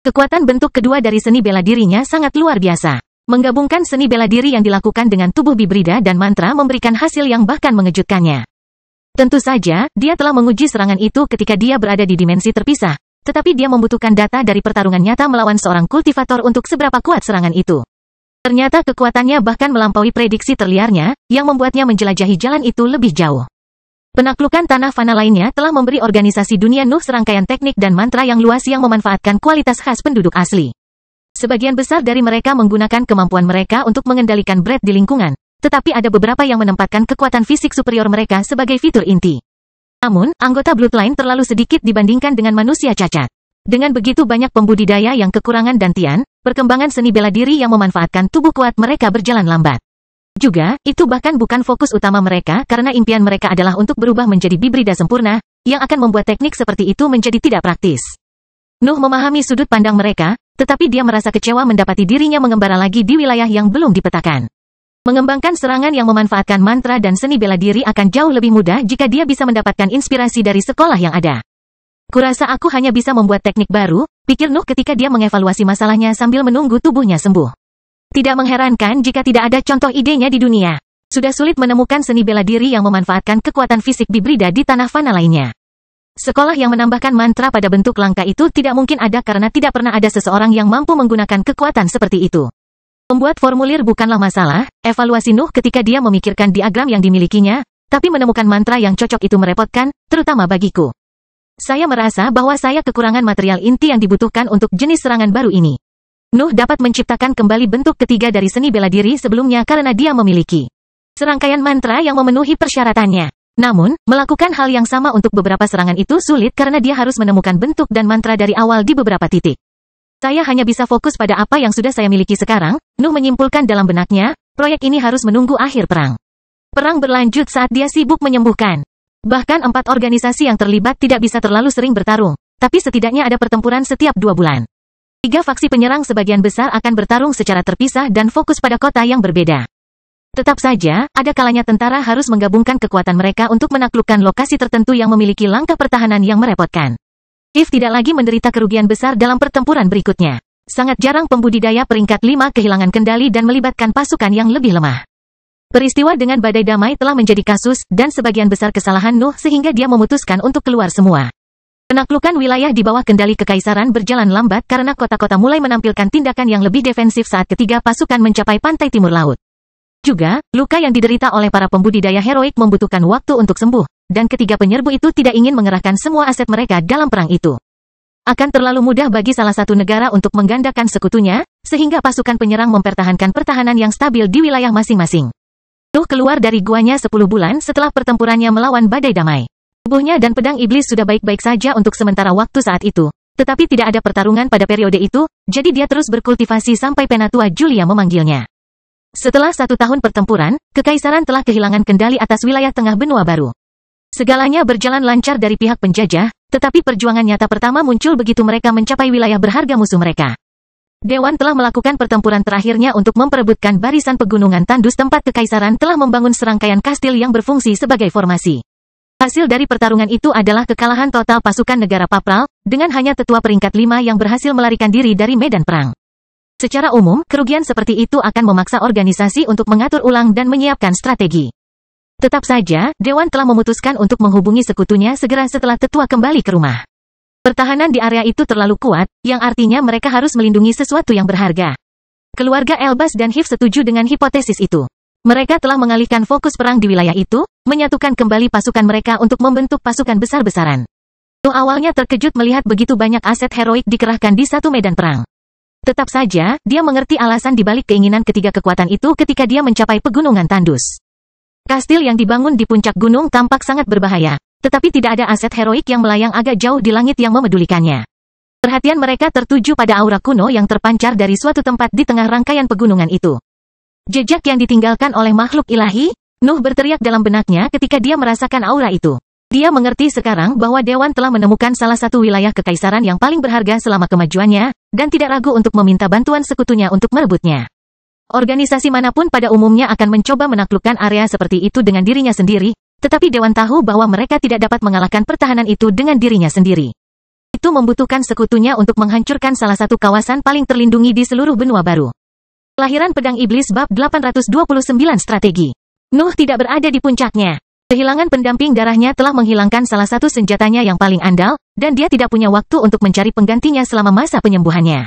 Kekuatan bentuk kedua dari seni bela dirinya sangat luar biasa. Menggabungkan seni bela diri yang dilakukan dengan tubuh Bibrida dan mantra memberikan hasil yang bahkan mengejutkannya. Tentu saja, dia telah menguji serangan itu ketika dia berada di dimensi terpisah, tetapi dia membutuhkan data dari pertarungan nyata melawan seorang kultivator untuk seberapa kuat serangan itu. Ternyata kekuatannya bahkan melampaui prediksi terliarnya, yang membuatnya menjelajahi jalan itu lebih jauh. Penaklukan tanah fana lainnya telah memberi organisasi dunia Nuh serangkaian teknik dan mantra yang luas yang memanfaatkan kualitas khas penduduk asli. Sebagian besar dari mereka menggunakan kemampuan mereka untuk mengendalikan bread di lingkungan, tetapi ada beberapa yang menempatkan kekuatan fisik superior mereka sebagai fitur inti. Namun, anggota Bloodline terlalu sedikit dibandingkan dengan manusia cacat. Dengan begitu banyak pembudidaya yang kekurangan dantian, perkembangan seni bela diri yang memanfaatkan tubuh kuat mereka berjalan lambat. Juga, itu bahkan bukan fokus utama mereka karena impian mereka adalah untuk berubah menjadi Bibrida sempurna, yang akan membuat teknik seperti itu menjadi tidak praktis. Nuh memahami sudut pandang mereka, tetapi dia merasa kecewa mendapati dirinya mengembara lagi di wilayah yang belum dipetakan. Mengembangkan serangan yang memanfaatkan mantra dan seni bela diri akan jauh lebih mudah jika dia bisa mendapatkan inspirasi dari sekolah yang ada. Kurasa aku hanya bisa membuat teknik baru, pikir Nuh ketika dia mengevaluasi masalahnya sambil menunggu tubuhnya sembuh. Tidak mengherankan jika tidak ada contoh idenya di dunia. Sudah sulit menemukan seni bela diri yang memanfaatkan kekuatan fisik Bibrida di tanah fana lainnya. Sekolah yang menambahkan mantra pada bentuk langka itu tidak mungkin ada karena tidak pernah ada seseorang yang mampu menggunakan kekuatan seperti itu. Membuat formulir bukanlah masalah, evaluasi Nuh ketika dia memikirkan diagram yang dimilikinya, tapi menemukan mantra yang cocok itu merepotkan, terutama bagiku. Saya merasa bahwa saya kekurangan material inti yang dibutuhkan untuk jenis serangan baru ini. Nuh dapat menciptakan kembali bentuk ketiga dari seni bela diri sebelumnya karena dia memiliki serangkaian mantra yang memenuhi persyaratannya. Namun, melakukan hal yang sama untuk beberapa serangan itu sulit karena dia harus menemukan bentuk dan mantra dari awal di beberapa titik. Saya hanya bisa fokus pada apa yang sudah saya miliki sekarang, Nuh menyimpulkan dalam benaknya, proyek ini harus menunggu akhir perang. Perang berlanjut saat dia sibuk menyembuhkan. Bahkan 4 organisasi yang terlibat tidak bisa terlalu sering bertarung, tapi setidaknya ada pertempuran setiap 2 bulan. 3 faksi penyerang sebagian besar akan bertarung secara terpisah dan fokus pada kota yang berbeda. Tetap saja, ada kalanya tentara harus menggabungkan kekuatan mereka untuk menaklukkan lokasi tertentu yang memiliki langkah pertahanan yang merepotkan. If tidak lagi menderita kerugian besar dalam pertempuran berikutnya. Sangat jarang pembudidaya peringkat 5 kehilangan kendali dan melibatkan pasukan yang lebih lemah. Peristiwa dengan badai damai telah menjadi kasus, dan sebagian besar kesalahan Nuh sehingga dia memutuskan untuk keluar semua. Penaklukan wilayah di bawah kendali kekaisaran berjalan lambat karena kota-kota mulai menampilkan tindakan yang lebih defensif saat ketiga pasukan mencapai pantai timur laut. Juga, luka yang diderita oleh para pembudidaya heroik membutuhkan waktu untuk sembuh, dan ketiga penyerbu itu tidak ingin mengerahkan semua aset mereka dalam perang itu. Akan terlalu mudah bagi salah satu negara untuk menggandakan sekutunya, sehingga pasukan penyerang mempertahankan pertahanan yang stabil di wilayah masing-masing. Nuh keluar dari guanya 10 bulan setelah pertempurannya melawan badai damai. Tubuhnya dan pedang iblis sudah baik-baik saja untuk sementara waktu saat itu, tetapi tidak ada pertarungan pada periode itu, jadi dia terus berkultivasi sampai Penatua Julia memanggilnya. Setelah 1 tahun pertempuran, Kekaisaran telah kehilangan kendali atas wilayah tengah benua baru. Segalanya berjalan lancar dari pihak penjajah, tetapi perjuangan nyata pertama muncul begitu mereka mencapai wilayah berharga musuh mereka. Dewan telah melakukan pertempuran terakhirnya untuk memperebutkan barisan pegunungan tandus tempat Kekaisaran telah membangun serangkaian kastil yang berfungsi sebagai formasi. Hasil dari pertarungan itu adalah kekalahan total pasukan negara Papral, dengan hanya tetua peringkat 5 yang berhasil melarikan diri dari medan perang. Secara umum, kerugian seperti itu akan memaksa organisasi untuk mengatur ulang dan menyiapkan strategi. Tetap saja, Dewan telah memutuskan untuk menghubungi sekutunya segera setelah tetua kembali ke rumah. Pertahanan di area itu terlalu kuat, yang artinya mereka harus melindungi sesuatu yang berharga. Keluarga Elbas dan Hif setuju dengan hipotesis itu. Mereka telah mengalihkan fokus perang di wilayah itu, menyatukan kembali pasukan mereka untuk membentuk pasukan besar-besaran. Nuh awalnya terkejut melihat begitu banyak aset heroik dikerahkan di satu medan perang. Tetap saja, dia mengerti alasan dibalik keinginan ketiga kekuatan itu ketika dia mencapai pegunungan tandus. Kastil yang dibangun di puncak gunung tampak sangat berbahaya, tetapi tidak ada aset heroik yang melayang agak jauh di langit yang memedulikannya. Perhatian mereka tertuju pada aura kuno yang terpancar dari suatu tempat di tengah rangkaian pegunungan itu. Jejak yang ditinggalkan oleh makhluk ilahi, Nuh berteriak dalam benaknya ketika dia merasakan aura itu. Dia mengerti sekarang bahwa Dewan telah menemukan salah satu wilayah kekaisaran yang paling berharga selama kemajuannya, dan tidak ragu untuk meminta bantuan sekutunya untuk merebutnya. Organisasi manapun pada umumnya akan mencoba menaklukkan area seperti itu dengan dirinya sendiri, tetapi Dewan tahu bahwa mereka tidak dapat mengalahkan pertahanan itu dengan dirinya sendiri. Itu membutuhkan sekutunya untuk menghancurkan salah satu kawasan paling terlindungi di seluruh benua baru. Kelahiran Pedang Iblis bab 829 Strategi. Nuh tidak berada di puncaknya. Kehilangan pendamping darahnya telah menghilangkan salah satu senjatanya yang paling andal, dan dia tidak punya waktu untuk mencari penggantinya selama masa penyembuhannya.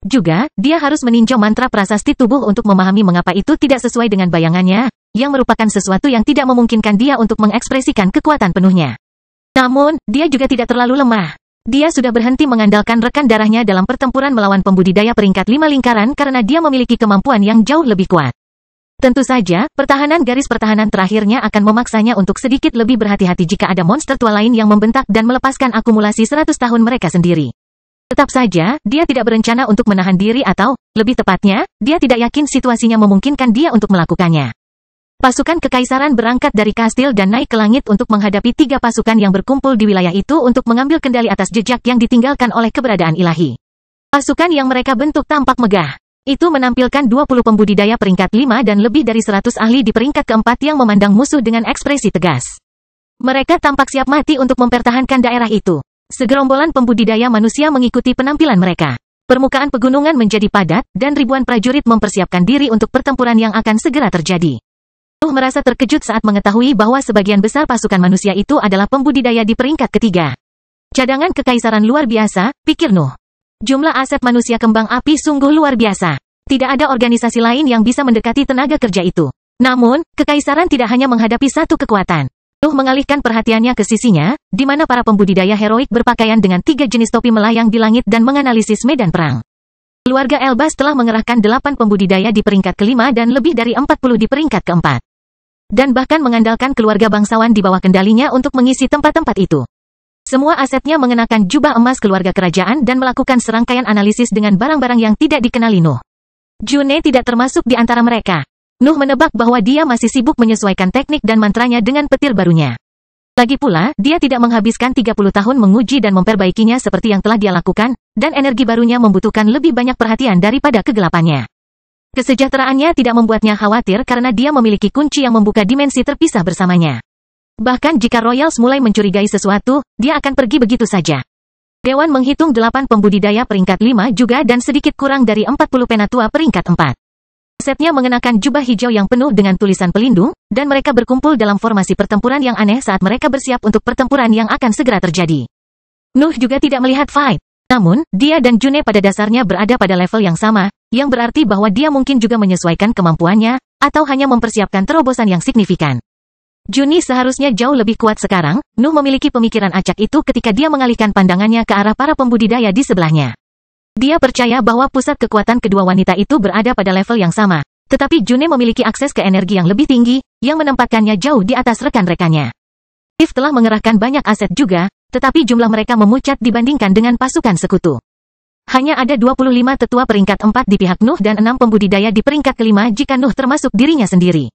Juga, dia harus meninjau mantra prasasti tubuh untuk memahami mengapa itu tidak sesuai dengan bayangannya, yang merupakan sesuatu yang tidak memungkinkan dia untuk mengekspresikan kekuatan penuhnya. Namun, dia juga tidak terlalu lemah. Dia sudah berhenti mengandalkan rekan darahnya dalam pertempuran melawan pembudidaya peringkat 5 lingkaran karena dia memiliki kemampuan yang jauh lebih kuat. Tentu saja, pertahanan garis pertahanan terakhirnya akan memaksanya untuk sedikit lebih berhati-hati jika ada monster tua lain yang membentak dan melepaskan akumulasi 100 tahun mereka sendiri. Tetap saja, dia tidak berencana untuk menahan diri atau, lebih tepatnya, dia tidak yakin situasinya memungkinkan dia untuk melakukannya. Pasukan Kekaisaran berangkat dari kastil dan naik ke langit untuk menghadapi 3 pasukan yang berkumpul di wilayah itu untuk mengambil kendali atas jejak yang ditinggalkan oleh keberadaan ilahi. Pasukan yang mereka bentuk tampak megah. Itu menampilkan 20 pembudidaya peringkat 5 dan lebih dari 100 ahli di peringkat keempat yang memandang musuh dengan ekspresi tegas. Mereka tampak siap mati untuk mempertahankan daerah itu. Segerombolan pembudidaya manusia mengikuti penampilan mereka. Permukaan pegunungan menjadi padat, dan ribuan prajurit mempersiapkan diri untuk pertempuran yang akan segera terjadi. Nuh merasa terkejut saat mengetahui bahwa sebagian besar pasukan manusia itu adalah pembudidaya di peringkat ketiga. Cadangan kekaisaran luar biasa, pikir Nuh. Jumlah aset manusia kembang api sungguh luar biasa. Tidak ada organisasi lain yang bisa mendekati tenaga kerja itu. Namun, kekaisaran tidak hanya menghadapi satu kekuatan. Nuh mengalihkan perhatiannya ke sisinya, di mana para pembudidaya heroik berpakaian dengan 3 jenis topi melayang di langit dan menganalisis medan perang. Keluarga Elbas telah mengerahkan 8 pembudidaya di peringkat kelima dan lebih dari 40 di peringkat keempat. Dan bahkan mengandalkan keluarga bangsawan di bawah kendalinya untuk mengisi tempat-tempat itu. Semua asetnya mengenakan jubah emas keluarga kerajaan dan melakukan serangkaian analisis dengan barang-barang yang tidak dikenali Nuh. June tidak termasuk di antara mereka. Nuh menebak bahwa dia masih sibuk menyesuaikan teknik dan mantranya dengan petir barunya. Lagi pula, dia tidak menghabiskan 30 tahun menguji dan memperbaikinya seperti yang telah dia lakukan, dan energi barunya membutuhkan lebih banyak perhatian daripada kegelapannya. Kesejahteraannya tidak membuatnya khawatir karena dia memiliki kunci yang membuka dimensi terpisah bersamanya. Bahkan jika Royals mulai mencurigai sesuatu, dia akan pergi begitu saja. Dewan menghitung 8 pembudidaya peringkat 5 juga dan sedikit kurang dari 40 penatua peringkat 4. Setnya mengenakan jubah hijau yang penuh dengan tulisan pelindung, dan mereka berkumpul dalam formasi pertempuran yang aneh saat mereka bersiap untuk pertempuran yang akan segera terjadi. Nuh juga tidak melihat fight. Namun, dia dan June pada dasarnya berada pada level yang sama, yang berarti bahwa dia mungkin juga menyesuaikan kemampuannya, atau hanya mempersiapkan terobosan yang signifikan. Juni seharusnya jauh lebih kuat sekarang. Nuh memiliki pemikiran acak itu ketika dia mengalihkan pandangannya ke arah para pembudidaya di sebelahnya. Dia percaya bahwa pusat kekuatan kedua wanita itu berada pada level yang sama. Tetapi June memiliki akses ke energi yang lebih tinggi, yang menempatkannya jauh di atas rekan-rekannya. Hive telah mengerahkan banyak aset juga, tetapi jumlah mereka memucat dibandingkan dengan pasukan sekutu. Hanya ada 25 tetua peringkat 4 di pihak Nuh dan 6 pembudidaya di peringkat kelima jika Nuh termasuk dirinya sendiri.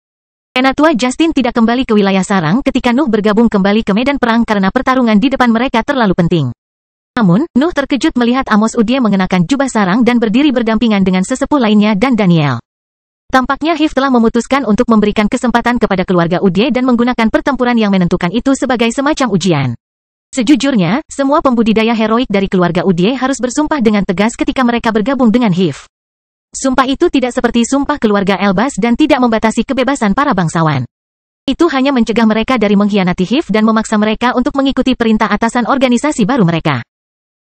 Penatua Justin tidak kembali ke wilayah sarang ketika Nuh bergabung kembali ke medan perang karena pertarungan di depan mereka terlalu penting. Namun, Nuh terkejut melihat Amos Uddie mengenakan jubah sarang dan berdiri berdampingan dengan sesepuh lainnya dan Daniel. Tampaknya Hive telah memutuskan untuk memberikan kesempatan kepada keluarga Uddie dan menggunakan pertempuran yang menentukan itu sebagai semacam ujian. Sejujurnya, semua pembudidaya heroik dari keluarga Uddie harus bersumpah dengan tegas ketika mereka bergabung dengan Hive. Sumpah itu tidak seperti sumpah keluarga Elbas dan tidak membatasi kebebasan para bangsawan. Itu hanya mencegah mereka dari mengkhianati Hive dan memaksa mereka untuk mengikuti perintah atasan organisasi baru mereka.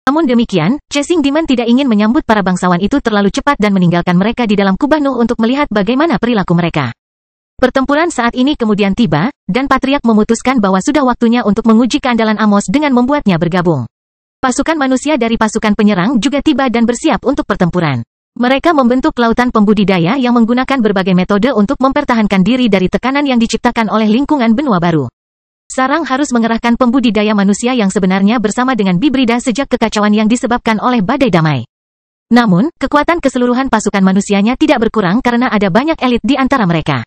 Namun demikian, Chasing Demon tidak ingin menyambut para bangsawan itu terlalu cepat dan meninggalkan mereka di dalam kubah Nuh untuk melihat bagaimana perilaku mereka. Pertempuran saat ini kemudian tiba, dan Patriark memutuskan bahwa sudah waktunya untuk menguji keandalan Amos dengan membuatnya bergabung. Pasukan manusia dari pasukan penyerang juga tiba dan bersiap untuk pertempuran. Mereka membentuk lautan pembudidaya yang menggunakan berbagai metode untuk mempertahankan diri dari tekanan yang diciptakan oleh lingkungan benua baru. Sarang harus mengerahkan pembudidaya manusia yang sebenarnya bersama dengan Bibrida sejak kekacauan yang disebabkan oleh badai damai. Namun, kekuatan keseluruhan pasukan manusianya tidak berkurang karena ada banyak elit di antara mereka.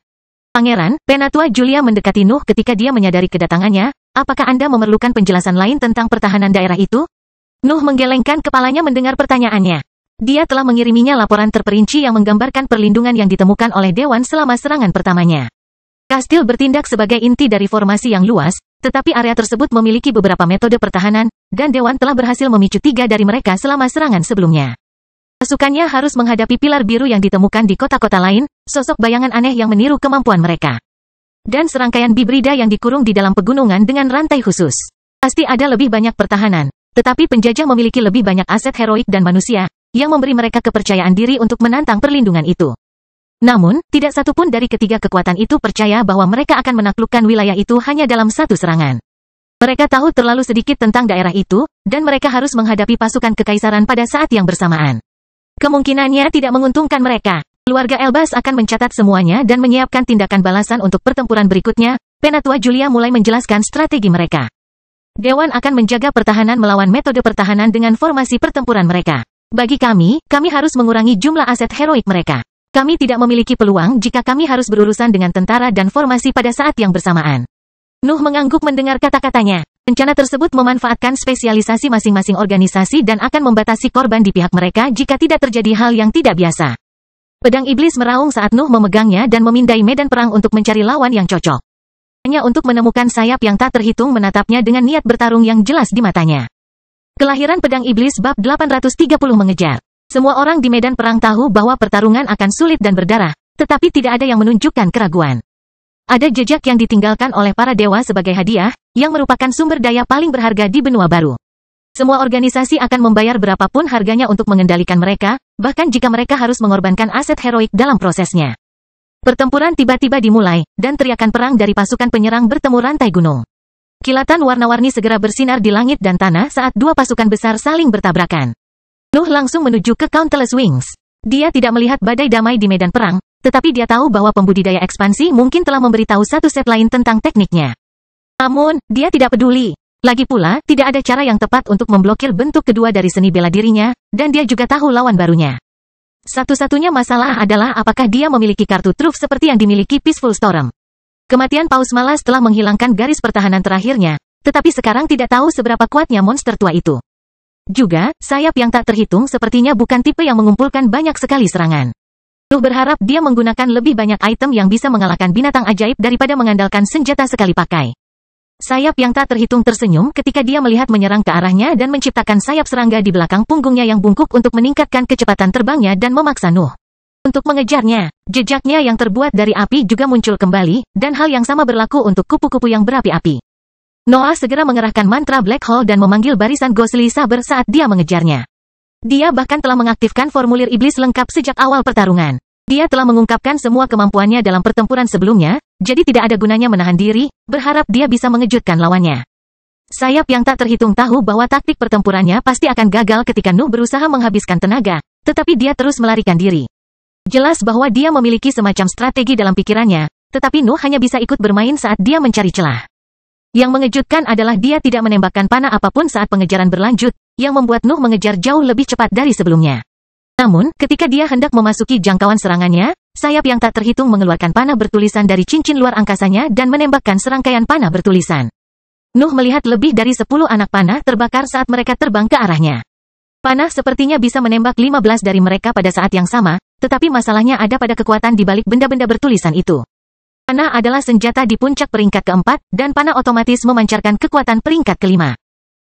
Pangeran, Penatua Julia mendekati Nuh ketika dia menyadari kedatangannya. Apakah Anda memerlukan penjelasan lain tentang pertahanan daerah itu? Nuh menggelengkan kepalanya mendengar pertanyaannya. Dia telah mengiriminya laporan terperinci yang menggambarkan perlindungan yang ditemukan oleh Dewan selama serangan pertamanya. Kastil bertindak sebagai inti dari formasi yang luas, tetapi area tersebut memiliki beberapa metode pertahanan, dan Dewan telah berhasil memicu 3 dari mereka selama serangan sebelumnya. Pasukannya harus menghadapi pilar biru yang ditemukan di kota-kota lain, sosok bayangan aneh yang meniru kemampuan mereka. Dan serangkaian Bibrida yang dikurung di dalam pegunungan dengan rantai khusus. Pasti ada lebih banyak pertahanan, tetapi penjajah memiliki lebih banyak aset heroik dan manusia, yang memberi mereka kepercayaan diri untuk menantang perlindungan itu. Namun, tidak satupun dari ketiga kekuatan itu percaya bahwa mereka akan menaklukkan wilayah itu hanya dalam satu serangan. Mereka tahu terlalu sedikit tentang daerah itu, dan mereka harus menghadapi pasukan kekaisaran pada saat yang bersamaan. Kemungkinannya tidak menguntungkan mereka. Keluarga Elbas akan mencatat semuanya dan menyiapkan tindakan balasan untuk pertempuran berikutnya. Penatua Julia mulai menjelaskan strategi mereka. Dewan akan menjaga pertahanan melawan metode pertahanan dengan formasi pertempuran mereka. Bagi kami harus mengurangi jumlah aset heroik mereka. Kami tidak memiliki peluang jika kami harus berurusan dengan tentara dan formasi pada saat yang bersamaan. Nuh mengangguk mendengar kata-katanya. Rencana tersebut memanfaatkan spesialisasi masing-masing organisasi dan akan membatasi korban di pihak mereka jika tidak terjadi hal yang tidak biasa. Pedang iblis meraung saat Nuh memegangnya dan memindai medan perang untuk mencari lawan yang cocok. Hanya untuk menemukan sayap yang tak terhitung menatapnya dengan niat bertarung yang jelas di matanya. Kelahiran pedang iblis bab 830 mengejar. Semua orang di medan perang tahu bahwa pertarungan akan sulit dan berdarah, tetapi tidak ada yang menunjukkan keraguan. Ada jejak yang ditinggalkan oleh para dewa sebagai hadiah, yang merupakan sumber daya paling berharga di benua baru. Semua organisasi akan membayar berapapun harganya untuk mengendalikan mereka, bahkan jika mereka harus mengorbankan aset heroik dalam prosesnya. Pertempuran tiba-tiba dimulai, dan teriakan perang dari pasukan penyerang bertemu rantai gunung. Kilatan warna-warni segera bersinar di langit dan tanah saat dua pasukan besar saling bertabrakan. Nuh langsung menuju ke Countless Wings. Dia tidak melihat badai damai di medan perang, tetapi dia tahu bahwa pembudidaya ekspansi mungkin telah memberitahu satu set lain tentang tekniknya. Namun, dia tidak peduli. Lagi pula, tidak ada cara yang tepat untuk memblokir bentuk kedua dari seni bela dirinya, dan dia juga tahu lawan barunya. Satu-satunya masalah adalah apakah dia memiliki kartu truf seperti yang dimiliki Peaceful Storm. Kematian Paus Malas telah menghilangkan garis pertahanan terakhirnya, tetapi sekarang tidak tahu seberapa kuatnya monster tua itu. Juga, sayap yang tak terhitung sepertinya bukan tipe yang mengumpulkan banyak sekali serangan. Nuh berharap dia menggunakan lebih banyak item yang bisa mengalahkan binatang ajaib daripada mengandalkan senjata sekali pakai. Sayap yang tak terhitung tersenyum ketika dia melihat menyerang ke arahnya dan menciptakan sayap serangga di belakang punggungnya yang bungkuk untuk meningkatkan kecepatan terbangnya dan memaksa Nuh untuk mengejarnya. Jejaknya yang terbuat dari api juga muncul kembali, dan hal yang sama berlaku untuk kupu-kupu yang berapi-api. Noah segera mengerahkan mantra Black Hole dan memanggil barisan Ghostly Saber saat dia mengejarnya. Dia bahkan telah mengaktifkan formulir iblis lengkap sejak awal pertarungan. Dia telah mengungkapkan semua kemampuannya dalam pertempuran sebelumnya, jadi tidak ada gunanya menahan diri, berharap dia bisa mengejutkan lawannya. Sayap yang tak terhitung tahu bahwa taktik pertempurannya pasti akan gagal ketika Nuh berusaha menghabiskan tenaga, tetapi dia terus melarikan diri. Jelas bahwa dia memiliki semacam strategi dalam pikirannya, tetapi Nuh hanya bisa ikut bermain saat dia mencari celah. Yang mengejutkan adalah dia tidak menembakkan panah apapun saat pengejaran berlanjut, yang membuat Nuh mengejar jauh lebih cepat dari sebelumnya. Namun, ketika dia hendak memasuki jangkauan serangannya, sayap yang tak terhitung mengeluarkan panah bertulisan dari cincin luar angkasanya dan menembakkan serangkaian panah bertulisan. Nuh melihat lebih dari 10 anak panah terbakar saat mereka terbang ke arahnya. Panah sepertinya bisa menembak 15 dari mereka pada saat yang sama, tetapi masalahnya ada pada kekuatan di balik benda-benda bertulisan itu. Panah adalah senjata di puncak peringkat keempat, dan panah otomatis memancarkan kekuatan peringkat kelima.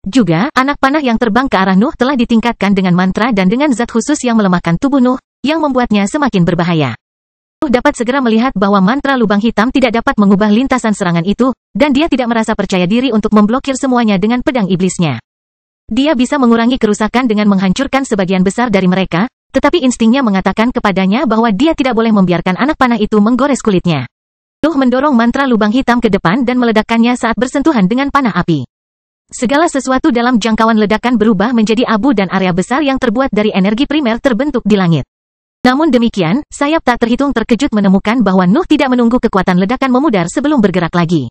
Juga, anak panah yang terbang ke arah Nuh telah ditingkatkan dengan mantra dan dengan zat khusus yang melemahkan tubuh Nuh, yang membuatnya semakin berbahaya. Nuh dapat segera melihat bahwa mantra lubang hitam tidak dapat mengubah lintasan serangan itu, dan dia tidak merasa percaya diri untuk memblokir semuanya dengan pedang iblisnya. Dia bisa mengurangi kerusakan dengan menghancurkan sebagian besar dari mereka, tetapi instingnya mengatakan kepadanya bahwa dia tidak boleh membiarkan anak panah itu menggores kulitnya. Nuh mendorong mantra lubang hitam ke depan dan meledakkannya saat bersentuhan dengan panah api. Segala sesuatu dalam jangkauan ledakan berubah menjadi abu dan area besar yang terbuat dari energi primer terbentuk di langit. Namun demikian, sayap tak terhitung terkejut menemukan bahwa Nuh tidak menunggu kekuatan ledakan memudar sebelum bergerak lagi.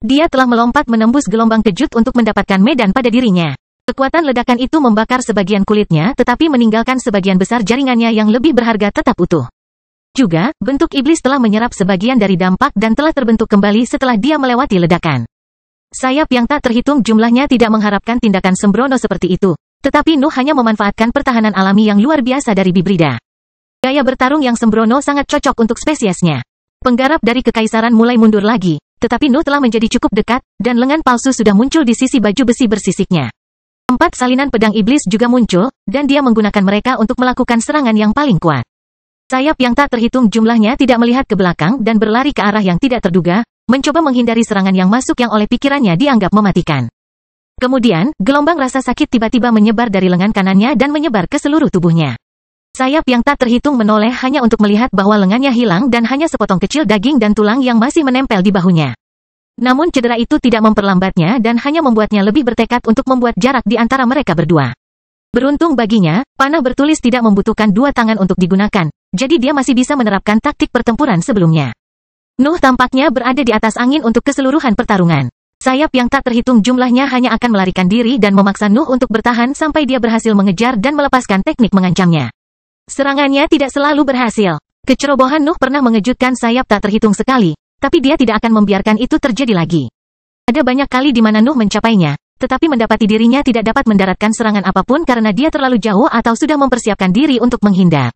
Dia telah melompat menembus gelombang kejut untuk mendapatkan medan pada dirinya. Kekuatan ledakan itu membakar sebagian kulitnya tetapi meninggalkan sebagian besar jaringannya yang lebih berharga tetap utuh. Juga, bentuk iblis telah menyerap sebagian dari dampak dan telah terbentuk kembali setelah dia melewati ledakan. Sayap yang tak terhitung jumlahnya tidak mengharapkan tindakan sembrono seperti itu, tetapi Nuh hanya memanfaatkan pertahanan alami yang luar biasa dari Bibrida. Gaya bertarung yang sembrono sangat cocok untuk spesiesnya. Penggarap dari kekaisaran mulai mundur lagi, tetapi Nuh telah menjadi cukup dekat, dan lengan palsu sudah muncul di sisi baju besi bersisiknya. 4 salinan pedang iblis juga muncul, dan dia menggunakan mereka untuk melakukan serangan yang paling kuat. Sayap yang tak terhitung jumlahnya tidak melihat ke belakang dan berlari ke arah yang tidak terduga, mencoba menghindari serangan yang masuk yang oleh pikirannya dianggap mematikan. Kemudian, gelombang rasa sakit tiba-tiba menyebar dari lengan kanannya dan menyebar ke seluruh tubuhnya. Sayap yang tak terhitung menoleh hanya untuk melihat bahwa lengannya hilang dan hanya sepotong kecil daging dan tulang yang masih menempel di bahunya. Namun cedera itu tidak memperlambatnya dan hanya membuatnya lebih bertekad untuk membuat jarak di antara mereka berdua. Beruntung baginya, panah bertulis tidak membutuhkan 2 tangan untuk digunakan, jadi dia masih bisa menerapkan taktik pertempuran sebelumnya. Nuh tampaknya berada di atas angin untuk keseluruhan pertarungan. Sayap yang tak terhitung jumlahnya hanya akan melarikan diri dan memaksa Nuh untuk bertahan sampai dia berhasil mengejar dan melepaskan teknik mengancamnya. Serangannya tidak selalu berhasil. Kecerobohan Nuh pernah mengejutkan sayap tak terhitung sekali, tapi dia tidak akan membiarkan itu terjadi lagi. Ada banyak kali di mana Nuh mencapainya, tetapi mendapati dirinya tidak dapat mendaratkan serangan apapun karena dia terlalu jauh atau sudah mempersiapkan diri untuk menghindar.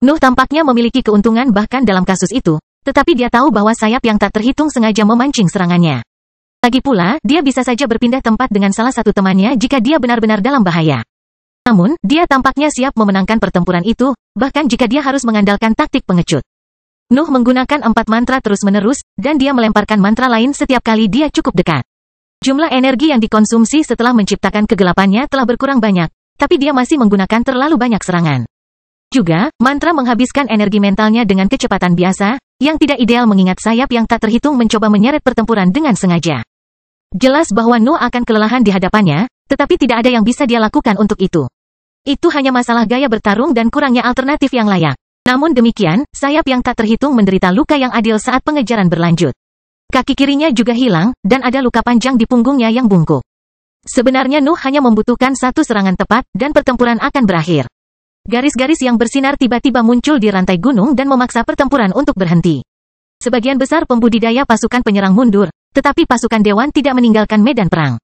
Nuh tampaknya memiliki keuntungan bahkan dalam kasus itu, tetapi dia tahu bahwa sayap yang tak terhitung sengaja memancing serangannya. Lagi pula, dia bisa saja berpindah tempat dengan salah satu temannya jika dia benar-benar dalam bahaya. Namun, dia tampaknya siap memenangkan pertempuran itu, bahkan jika dia harus mengandalkan taktik pengecut. Nuh menggunakan 4 mantra terus-menerus, dan dia melemparkan mantra lain setiap kali dia cukup dekat. Jumlah energi yang dikonsumsi setelah menciptakan kegelapannya telah berkurang banyak, tapi dia masih menggunakan terlalu banyak serangan. Juga, mantra menghabiskan energi mentalnya dengan kecepatan biasa, yang tidak ideal mengingat sayap yang tak terhitung mencoba menyeret pertempuran dengan sengaja. Jelas bahwa Nuh akan kelelahan di hadapannya, tetapi tidak ada yang bisa dia lakukan untuk itu. Itu hanya masalah gaya bertarung dan kurangnya alternatif yang layak. Namun demikian, sayap yang tak terhitung menderita luka yang adil saat pengejaran berlanjut. Kaki kirinya juga hilang, dan ada luka panjang di punggungnya yang bungkuk. Sebenarnya Nuh hanya membutuhkan 1 serangan tepat, dan pertempuran akan berakhir. Garis-garis yang bersinar tiba-tiba muncul di rantai gunung dan memaksa pertempuran untuk berhenti. Sebagian besar pembudidaya pasukan penyerang mundur, tetapi pasukan dewan tidak meninggalkan medan perang.